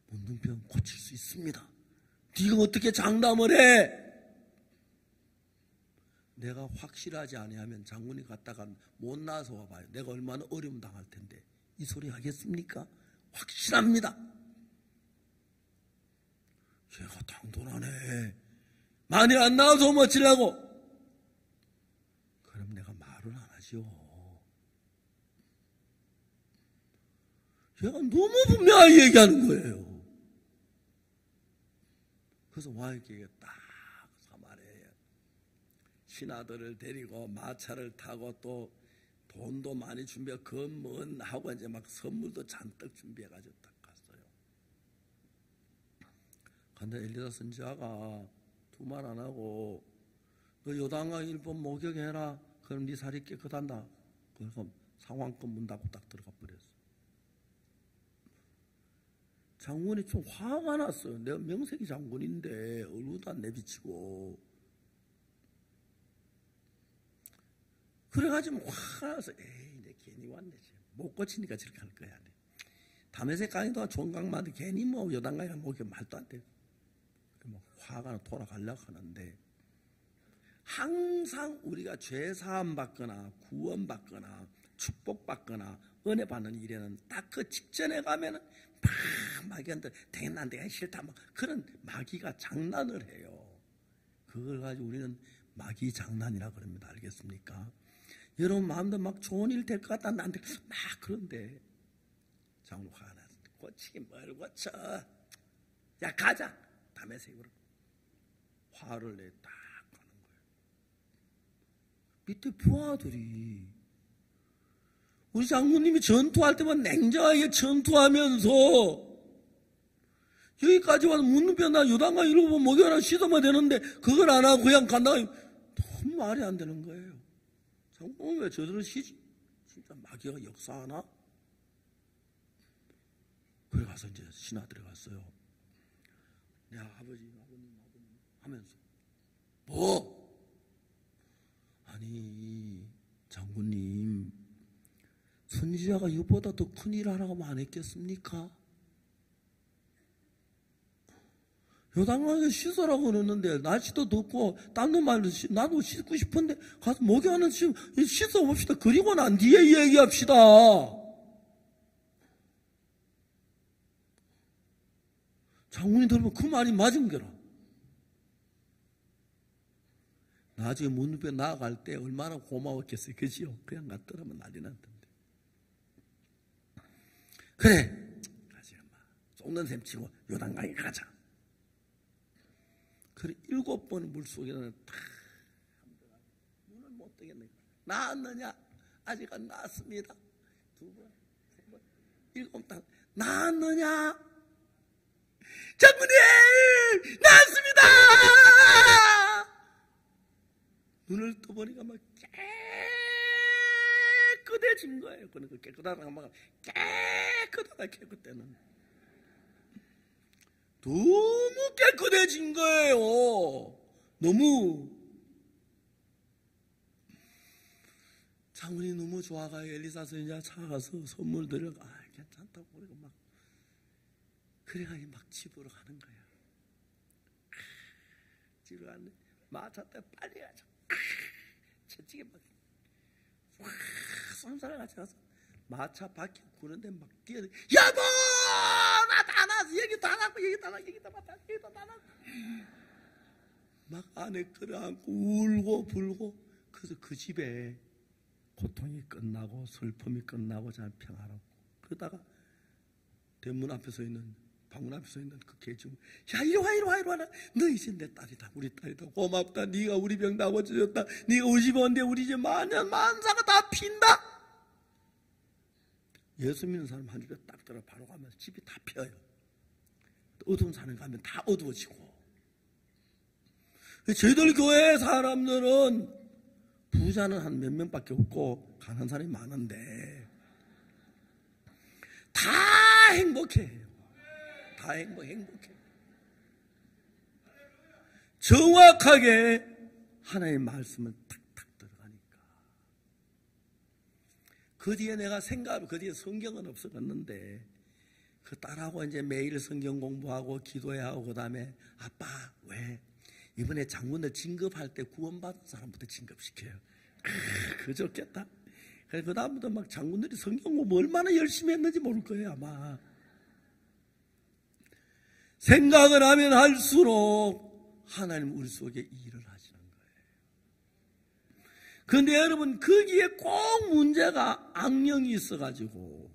A: 문둥병 고칠 수 있습니다. 네가 어떻게 장담을 해? 내가 확실하지 아니하면 장군이 갔다가 못 나와서 와봐요. 내가 얼마나 어려움 당할 텐데 이 소리 하겠습니까? 확실합니다. 제가 당돌하네. 많이 안 나와서 뭐 어찌려고? 그럼 내가 말을 안 하지요. 제가 너무 분명하게 얘기하는 거예요. 그래서 와이기에 딱 사마리아에 신하들을 데리고 마차를 타고 또 돈도 많이 준비하고 검은 하고 이제 막 선물도 잔뜩 준비해가지고 딱 갔어요. 근데 엘리사 선지자가 두 말 안 하고 너 요단강 일본 목욕해라. 그럼 네 살이 깨끗한다. 그럼 상황권 문 닫고 딱 들어가 버렸어. 장군이 좀 화가 났어요. 내가 명색이 장군인데 얼굴도 안 내비치고. 그래가지고 화가 나서 이제 괜히 왔네. 못 고치니까 저렇게 할 거야. 담에색 강의도 종강마다 괜히 뭐 요단강이나 뭐 말도 안 돼. 화가 나 돌아가려고 하는데 항상 우리가 죄사함 받거나 구원 받거나 축복 받거나 은혜 받는 일에는 딱 그 직전에 가면은 막 마귀한테 되겠나 내가 싫다 뭐 그런 마귀가 장난을 해요. 그걸 가지고 우리는 마귀 장난이라 그럽니다. 알겠습니까? 여러분 마음도 막 좋은 일 될 것 같다 나한테 막 그런데 장로 화가 나서 고치긴 뭘 고쳐. 야 가자. 담에 세우라. 화를 내 딱 가는 거예요. 밑에 부하들이 우리 장군님이 전투할 때만 냉정하게 전투하면서 여기까지 와서 문둥병나 요단강 이러고 목욕하나 씻으면 되는데 그걸 안 하고 그냥 간다. 너무 말이 안 되는 거예요. 장군은 왜 저들을 쉬지? 진짜 마귀가 역사하나? 그래 가서 이제 신하 들어갔어요. 내 아버님 하면서 뭐? 아니 장군님 선지자가 이것보다 더 큰 일 하라고 안 했겠습니까? 요단강에 씻으라고 그러는데 날씨도 덥고 딴 말도 나도 씻고 싶은데 가서 목욕하는 지금 씻어봅시다. 그리고 난 뒤에 얘기합시다. 장군이 들으면 그 말이 맞은 거라. 나중에 문앞에 나아갈 때 얼마나 고마웠겠어요. 그지요? 그냥 갔더라면 난리 났던데. 그래. 가지 마. 쏟는 셈 치고 요단강에 가자. 그래 7번 물속에는 탁 생겼네. 나았느냐? 아직 안 나았습니다. 2번, 3번, 7번, 나았느냐? 장군님! 나았습니다! 눈을 떠보니까 막 깨끗해진 거예요. 그러니까 깨끗하다가 막 깨끗해는 너무 깨끗해진 거예요. 너무. 장군이 너무 좋아가요. 엘리사 선지자 찾아가서 선물 드려가 괜찮다고 그러고 막 그래가지고 막 집으로 가는 거야. 집으로 가는데 마차 때 빨리 가자. 채찍에 막 쏜사람 같이 가서 마차 바퀴 구는데 막 뛰어들. 여보, 나 다 났어. 여기 다 났고 여기 다 났고 여기 다 났고 여기 다 났고. 막 안에 끌어안고 울고 불고. 그래서 그 집에 고통이 끝나고 슬픔이 끝나고 잘 평화롭고. 그러다가 대문 앞에 서 있는 방문 앞에 서 있는 그 개중, 야 이리 와 이리 와 이리 와. 너 이제 내 딸이다. 우리 딸이다. 고맙다. 네가 우리 병 다 고쳐줬다. 네가 우리 집 온데 우리 이제 만사가 다 핀다. 예수 믿는 사람 한 집에 딱 들어 바로 가면 집이 다 펴요. 어두운 산에 가면 다 어두워지고. 저희들 교회 사람들은 부자는 한 몇 명밖에 없고 가난한 사람이 많은데 다 행복해요. 다 행복해. 정확하게 하나님의 말씀을 탁탁 들어가니까. 그 뒤에 내가 그 뒤에 성경은 없어졌는데 그 딸하고 이제 매일 성경 공부하고 기도해야 하고 그 다음에 아빠 왜 이번에 장군들 진급할 때 구원받은 사람부터 진급시켜요. 그거 좋겠다. 그래서 그 다음부터 막 장군들이 성경 공부 얼마나 열심히 했는지 모를 거예요 아마. 생각을 하면 할수록 하나님 우리 속에 일을 하시는 거예요. 그런데 여러분 거기에 꼭 문제가 악령이 있어가지고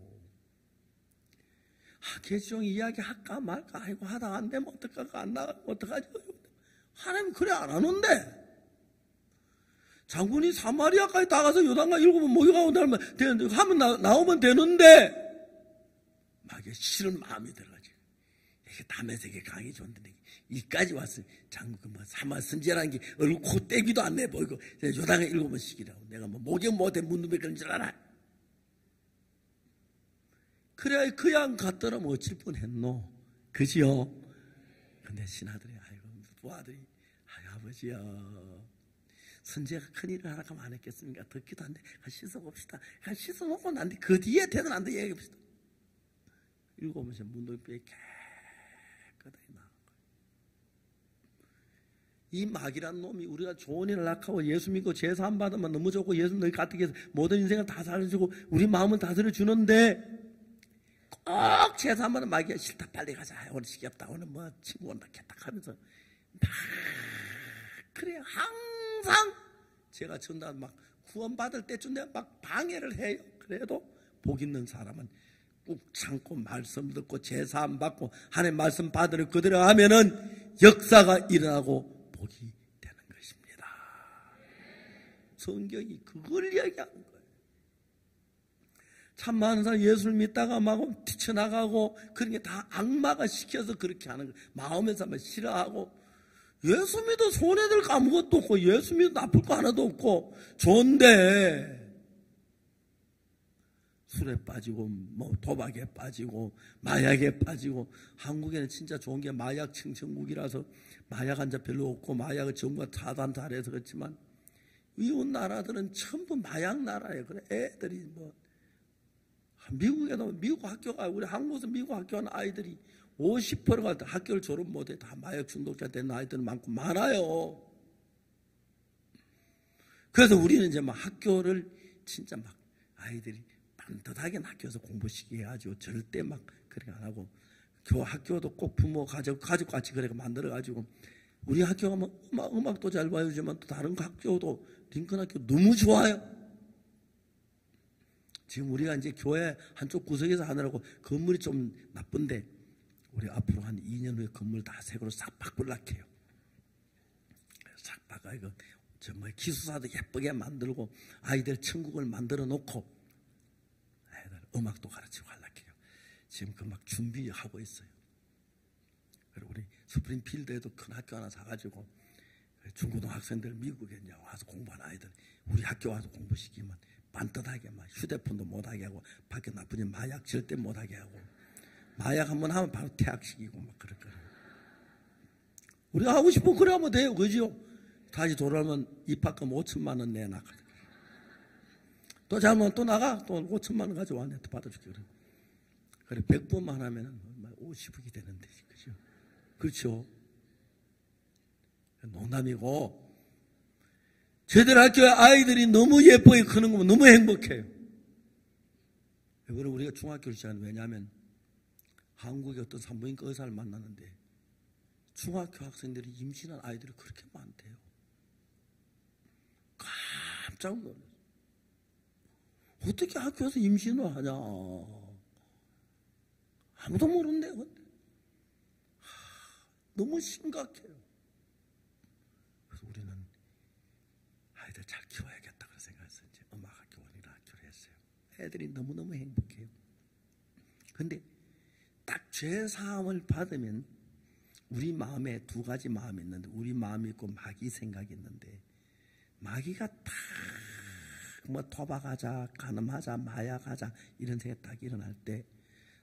A: 개종 이야기 할까 말까 아이고 하다가 안 되면 어떡할까 안 나가면 어떡하지. 하나님 그래 안 하는데 장군이 사마리아까지 다 가서 요단강 7번 목욕하고 하면 나오면 되는데 막 싫은 마음이 들어가지고 이게 담에 세계 강이 좋은데 이까지 왔어요. 장군 뭐 사마 선지라는 게 얼굴 콧대기도 안 내 보이고 요단강 7번씩이라고 내가 뭐 목욕 못해 문둥병 그런 줄 알아. 그래야 그양 갔더라면 어쩔 뻔했노. 그지요? 근데 신하들이 아이고 부하들이 아이고 아버지요 선지가 큰일을 하나 하면 안 했겠습니까? 듣기도 한데 씻어봅시다. 씻어놓고 난데 그 뒤에 되든 안 되든 얘기해봅시다. 7번째 문둥병이 깨끗하게 나온 거예요. 이 마귀란 놈이 우리가 좋은 일을 낙하고 예수 믿고 제사 안 받으면 너무 좋고 예수 너희 가뜩해서 모든 인생을 다 살려주고 우리 마음은 다스려주는데 꼭 제사 한 번은 마귀가 싫다 빨리 가자 오늘 지겹다 오늘 뭐 친구 온다 겠다 하면서 막 그래 항상 제가 전날 막 구원받을 때쯤 내가 막 방해를 해요. 그래도 복 있는 사람은 꾹 참고 말씀 듣고 제사 안 받고 하나님 말씀 받으러 그대로 하면은 역사가 일어나고 복이 되는 것입니다. 성경이 그걸 이야기하는 거예요. 참 많은 사람 예수를 믿다가 막 뛰쳐나가고 그런 게 다 악마가 시켜서 그렇게 하는 거예요. 마음에서 막 싫어하고 예수 믿어 손해될 거 아무것도 없고 예수 믿어 나쁠 거 하나도 없고 좋은데 술에 빠지고 뭐 도박에 빠지고 마약에 빠지고 한국에는 진짜 좋은 게 마약 청천국이라서 마약 환자 별로 없고 마약을 정부가 차단 잘해서 그렇지만 이웃 나라들은 전부 마약 나라예요. 그래 애들이 뭐 미국에도 미국 학교가 우리 한국에서 미국 학교 가는 아이들이 50%가 학교를 졸업 못해 다 마약 중독자 된 아이들은 많아요. 그래서 우리는 이제 막 학교를 진짜 막 아이들이 반듯하게 학교에서 공부시키게 해가지고 절대 막 그렇게 안 하고 학교도 꼭 부모 가족 같이 그렇게 만들어가지고 우리 학교가 뭐 음악도 잘 봐주지만 또 다른 학교도 링컨 학교 너무 좋아요. 지금 우리가 이제 교회 한쪽 구석에서 하느라고 건물이 좀 나쁜데 우리 앞으로 한 2년 후에 건물 다 새로 싹 바꾸려고 해요. 싹 바꿔 이거 뭐 기숙사도 예쁘게 만들고 아이들 천국을 만들어 놓고 애들 음악도 가르치고 하려고요. 지금 그 막 준비하고 있어요. 그리고 우리 스프링필드에도 큰 학교 하나 사가지고 중고등학생들 미국에 이제 와서 공부하는 아이들 우리 학교 와서 공부시키면 반듯하게 막 휴대폰도 못하게 하고 밖에 나쁜 짓 마약 절대 못하게 하고 마약 한번 하면 바로 퇴학시키고 막 그럴 거예요. 우리가 하고 싶어 그래 하면 돼요. 그죠? 다시 돌아오면 입학금 5천만 원 내놔거든. 또 잘못 또 나가 또 5천만 원 가지고 내한테 받아줄게. 그래 100번만 하면 50억이 되는데 그죠? 그렇죠? 농담이고 저희들 학교에 아이들이 너무 예쁘게 크는 거 너무 행복해요. 이번에 우리가 중학교를 시작하는 왜냐하면 한국의 어떤 산부인과 의사를 만났는데 중학교 학생들이 임신한 아이들이 그렇게 많대요. 깜짝 놀랐어요. 어떻게 학교에서 임신을 하냐. 아무도 모른대요. 근데. 너무 심각해요. 그래서 우리는 아이들 잘 키워야겠다 그런 생각해서 이제 음악학교 원이라 학교를 했어요. 애들이 너무너무 행복해요. 근데 딱 죄사함을 받으면 우리 마음에 두 가지 마음이 있는데 우리 마음이 있고 마귀 생각이 있는데 마귀가 딱 뭐 도박하자 간음하자 마약하자 이런 생각이 딱 일어날 때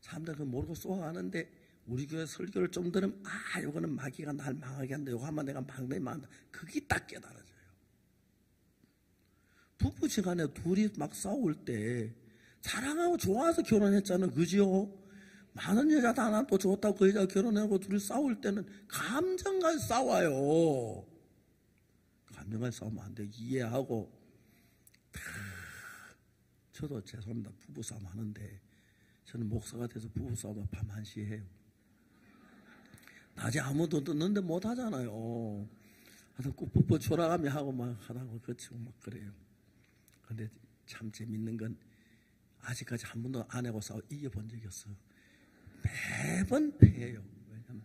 A: 사람들 그걸 모르고 쏘아가는데 우리 교회 설교를 좀 들으면 이거는 마귀가 날 망하게 한다. 이거 하면 내가 망대에 망한다. 그게 딱 깨달아져요. 부부지간에 둘이 막 싸울 때 사랑하고 좋아서 결혼했잖아요. 그죠? 많은 여자도 하나 또 좋다고 그 여자가 결혼하고 둘이 싸울 때는 감정과 싸워요. 감정과 싸우면 안 돼요. 이해하고. 저도 죄송합니다. 부부싸움 하는데 저는 목사가 돼서 부부싸움을 밤 1시에 해요. 낮에 아무도 듣는데 못 하잖아요. 그래서 꼭 부부 졸아가며 하고 막 하다고 거치고 막 그래요. 근데 참 재밌는 건 아직까지 한 번도 아내하고 싸워 이겨본 적이 없어요. 매번 패해요. 왜냐면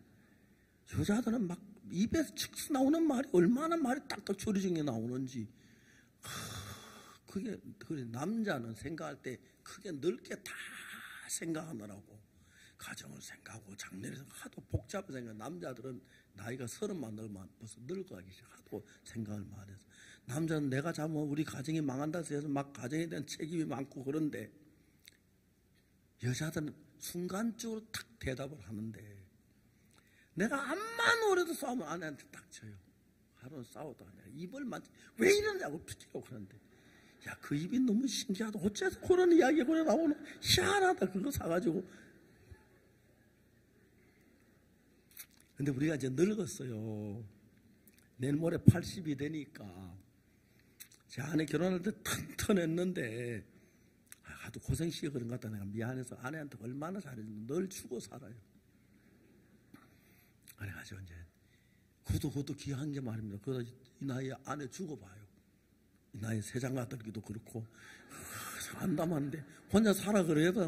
A: 여자들은 막 입에서 칙스 나오는 말이 얼마나 말이 딱딱 조리정에 나오는지 그게 남자는 생각할 때 크게 넓게 다 생각하느라고 가정을 생각하고 장래를 하도 복잡한 생각. 남자들은 나이가 30만 넘으면 벌써 늙어가기 시작 하도 생각을 많이 해서 남자는 내가 잘못 우리 가정이 망한다 해서 막 가정에 대한 책임이 많고 그런데 여자들은 순간적으로 탁 대답을 하는데 내가 암만 오래도 싸우면 아내한테 딱 쳐요. 하루는 싸우다가 입을 만지 왜 이러냐고 피키고 그러는데 야, 그 입이 너무 신기하다. 어째서 그런 이야기가 그래 나오나? 희한하다. 그거 사가지고. 근데 우리가 이제 늙었어요. 내일 모레 80이 되니까. 제 아내 결혼할 때 튼튼했는데, 하도 고생시켜 그런 것 같다. 내가 미안해서 아내한테 얼마나 잘해주는데 늘 주고 살아요. 그래가지고 이제, 그것도 귀한 게 말입니다. 그러다 이 나이에 아내 주고 봐요. 나의 세장아들기도 그렇고 안 담았는데 혼자 살아 그래도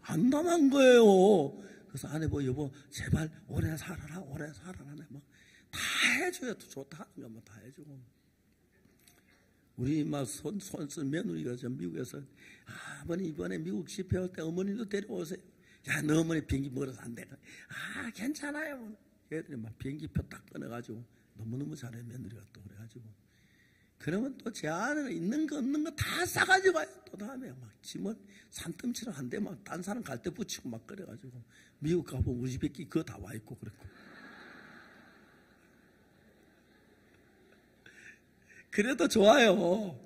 A: 안 담은 거예요. 그래서 아내 뭐 여보 제발 오래 살아라 오래 살아라 막 다 해줘야 또 좋다 하는 거면 다 해주고 우리 막 손 며느리가 저 미국에서 아버님 이번에 미국 집회할 때 어머니도 데려오세요. 야 너 어머니 비행기 멀어서 안 돼. 괜찮아요. 얘들이 막 비행기표 딱 끊어가지고 너무너무 잘해 며느리가 또 그래가지고 그러면 또 제 안에 있는 거 없는 거 다 싸가지고 와요. 또 다음에 막 짐을 산뜸치로 한 대 막 딴 사람 갈 때 붙이고 막 그래가지고 미국 가보면 우리 집에 그거 다 와 있고 그랬고 그래도 좋아요.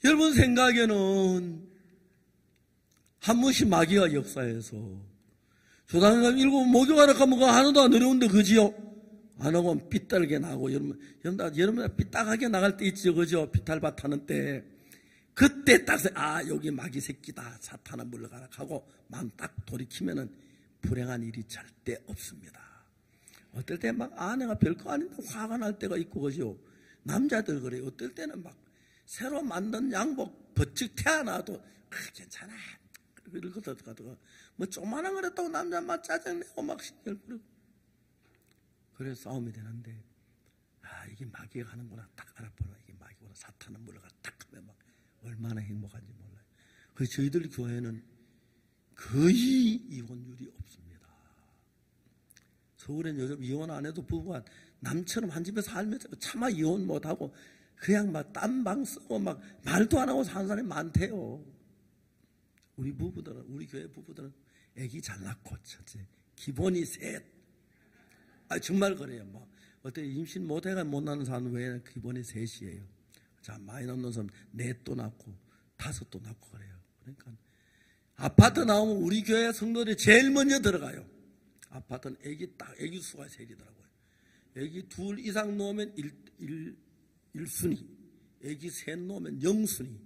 A: 여러분 생각에는 한 번씩 마귀가 역사해서 조단장 일곱 목욕하러 가면 그거 하나도 안 어려운데 그지요? 안 하고 삐뚤게 나고 여러분 삐딱하게 나갈 때 있죠. 그죠? 비탈밭 하는 때 그때 딱 여기 마귀 새끼다 사탄아 물러가라 하고 마음 딱 돌이키면은 불행한 일이 절대 없습니다. 어떨 때 막 아내가 별거 아닌데 화가 날 때가 있고 그죠? 남자들 그래요. 어떨 때는 막 새로 만든 양복 버쩍 태어나도 괜찮아 이러고 뭐 조그만한 거랬다고 남자 막 짜증내고 막 신경 부리고 그래서 싸움이 되는데, 이게 마귀가 하는구나 딱 알아보나. 이게 마귀구나. 사탄은 물러가 딱 하면 막 얼마나 행복한지 몰라요. 그래서 저희들 교회는 거의 이혼율이 없습니다. 서울엔 요즘 이혼 안 해도 부부가 남처럼 한 집에 살면서 차마 이혼 못하고 그냥 막 딴 방 쓰고 막 말도 안 하고 사는 사람이 많대요. 우리 부부들은, 우리 교회 부부들은 애기 잘 낳고, 첫째 기본이 셋. 정말 그래요. 뭐 어떻게 임신 못해가 못 낳는 사람 외에는 기본이 셋이에요. 자, 많이 낳는 사람 넷도 낳고 다섯도 낳고 그래요. 그러니까 아파트 나오면 우리 교회 성도들이 제일 먼저 들어가요. 아파트는 애기 수가 셋이더라고요. 애기 둘 이상 놓으면 1순위, 애기 셋 놓으면 0순위.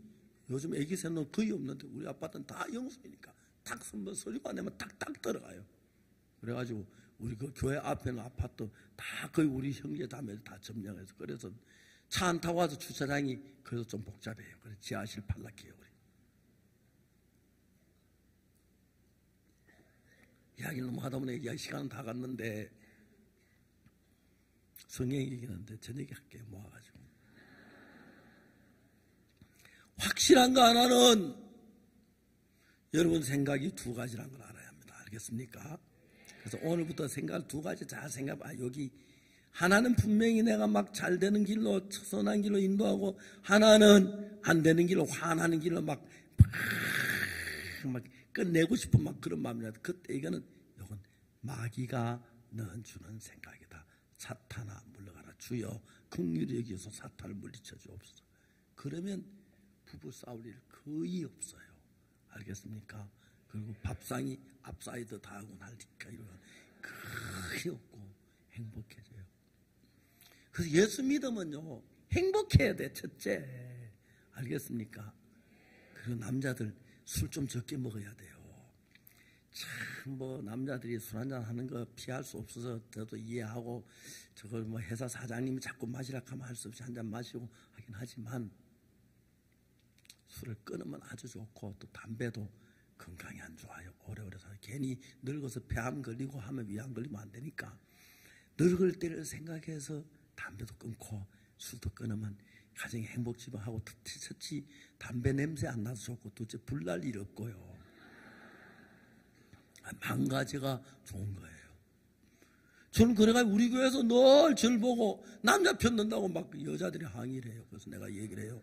A: 요즘 애기 셋 놓으면 거의 없는데 우리 아파트는 다 0순위니까 딱 소리가 안 내면 탁탁 들어가요. 그래가지고 우리 그 교회 앞에는 아파트 다 거의 우리 형제 자매들 다 점령해서, 그래서 차 안 타고 와서 주차장이 그래서 좀 복잡해요. 그래서 지하실 팔락해요. 이야기를 너무 하다 보니 이야기 시간은 다 갔는데, 성경 얘기하는데 저녁에 할게요. 모아가지고. 확실한 거 하나는 여러분 생각이 두 가지라는 걸 알아야 합니다. 알겠습니까? 그래서 오늘부터 생각 두 가지 잘 생각해. 여기 하나는 분명히 내가 막 잘 되는 길로, 선한 길로 인도하고, 하나는 안 되는 길로, 화나는 길로 막 끝내고 싶은 막 그런 마음이라도, 그때 이거는 마귀가 너는 주는 생각이다. 사탄아 물러가라. 주여 긍휼히 여기서 사탄을 물리쳐 주옵소서. 그러면 부부 싸울 일 거의 없어요. 알겠습니까? 그리고 밥상이 앞사이드 다 하고 날니까 이러면 거의 없고 행복해져요. 그래서 예수 믿으면요 행복해야 돼. 첫째. 알겠습니까? 그리고 남자들 술 좀 적게 먹어야 돼요. 참 뭐 남자들이 술 한잔 하는 거 피할 수 없어서 저도 이해하고, 저걸 뭐 회사 사장님이 자꾸 마시라 하면 할 수 없이 한잔 마시고 하긴 하지만, 술을 끊으면 아주 좋고, 또 담배도 건강에 안 좋아요. 오래오래 살아요. 괜히 늙어서 폐암 걸리고 하면 위암 걸리면 안 되니까, 늙을 때를 생각해서 담배도 끊고 술도 끊으면 가정에 행복지방하고, 특히 담배 냄새 안 나서 좋고, 둘째 불날 일 없고요. 만 가지가 좋은 거예요. 저는 그래가지고 우리 교회에서 늘 저를 보고 남자 편 든다고 막 여자들이 항의를 해요. 그래서 내가 얘기를 해요.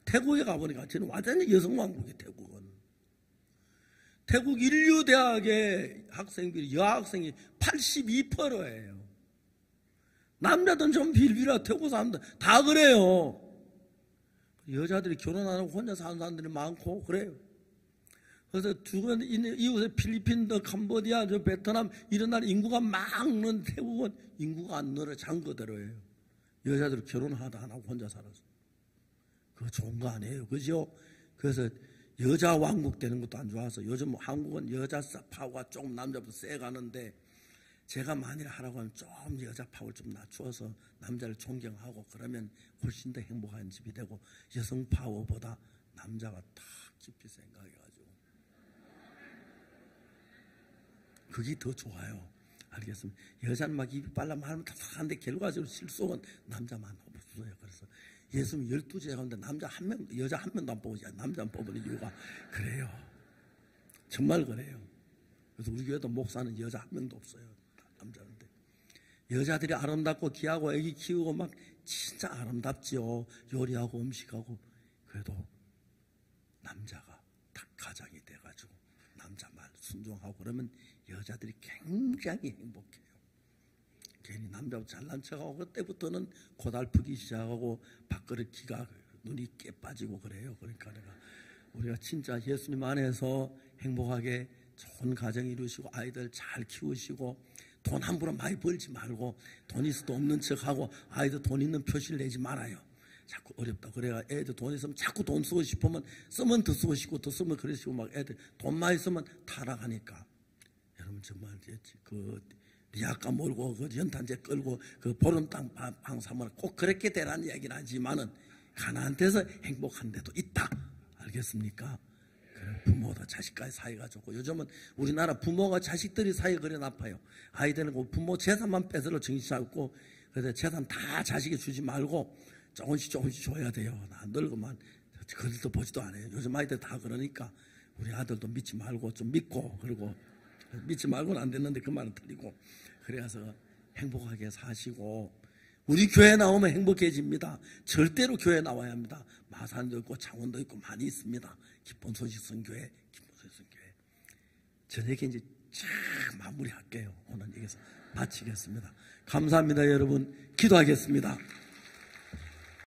A: 태국에 가보니까 저는 완전히 여성왕국이에요. 태국은. 태국 인류대학의 학생들이, 여학생이 82%예요. 남자들은 좀 빌빌하. 태국 사람들 다 그래요. 여자들이 결혼 안 하고 혼자 사는 사람들이 많고 그래요. 그래서 주변 이웃에 필리핀, 캄보디아, 베트남 이런 나라 인구가 막 는 태국은 인구가 안 늘어. 장거대로예요. 여자들 결혼하다 안 하고 혼자 살아서. 그거 좋은 거 아니에요. 그죠? 그래서 여자 왕국 되는 것도 안 좋아서 요즘 한국은 여자 파워가 조금 남자보다 세가는데, 제가 만일 하라고 하면 좀 여자 파워를 좀 낮추어서 남자를 존경하고 그러면 훨씬 더 행복한 집이 되고, 여성 파워보다 남자가 다 깊이 생각해가지고 그게 더 좋아요. 알겠습니다. 여자는 막 입이 빨라면 하면 다 하는데 결과적으로 실속은 남자만 없어요. 그래서 예수님 12제자 가운데 남자 한 명, 여자 한 명도 안 뽑으지. 남자만 뽑는 이유가 그래요. 정말 그래요. 그래서 우리 교회도 목사는 여자 한 명도 없어요. 남자인데. 여자들이 아름답고 귀하고 애기 키우고 막 진짜 아름답지요. 요리하고 음식하고. 그래도 남자가 딱 가장이 돼가지고 남자 말 순종하고 그러면 여자들이 굉장히 행복해요. 괜히 남자하고 잘난 척하고 그때부터는 고달프기 시작하고 밥그릇 기가 눈이 깨 빠지고 그래요. 그러니까 우리가 진짜 예수님 안에서 행복하게 좋은 가정 이루시고 아이들 잘 키우시고, 돈 함부로 많이 벌지 말고 돈 있어도 없는 척하고 아이들 돈 있는 표시를 내지 말아요. 자꾸 어렵다. 그래가 애들 돈 있으면 자꾸 돈 쓰고 싶으면 쓰면 더 쓰고 싶고 더 쓰면 그러시고 막 애들 돈 많이 쓰면 타락하니까. 여러분 정말 그 리아까 몰고 그 연탄재 끌고 그 보름 땅 방사면 꼭 그렇게 되라는 이야기는 하지만은 가나안 데서 행복한 데도 있다. 알겠습니까? 부모도 자식과의 사이가 좋고, 요즘은 우리나라 부모가 자식들이 사이가 그래 나빠요. 아이들은 그 부모 재산만 뺏으러 정신 차리고, 그래서 재산 다 자식이 주지 말고 조금씩 줘야 돼요. 나 늙으면 그들도 보지도 않아요. 요즘 아이들 다 그러니까 우리 아들도 믿지 말고 좀 믿고, 그리고 믿지 말고는 안 됐는데 그 말은 틀리고, 그래서 행복하게 사시고, 우리 교회 나오면 행복해집니다. 절대로 교회 나와야 합니다. 마산도 있고 창원도 있고 많이 있습니다. 기쁜 소식 선교회, 기쁜 소식 선교회. 저녁에 이제 쫙 마무리할게요. 오늘 여기서 마치겠습니다. 감사합니다, 여러분. 기도하겠습니다.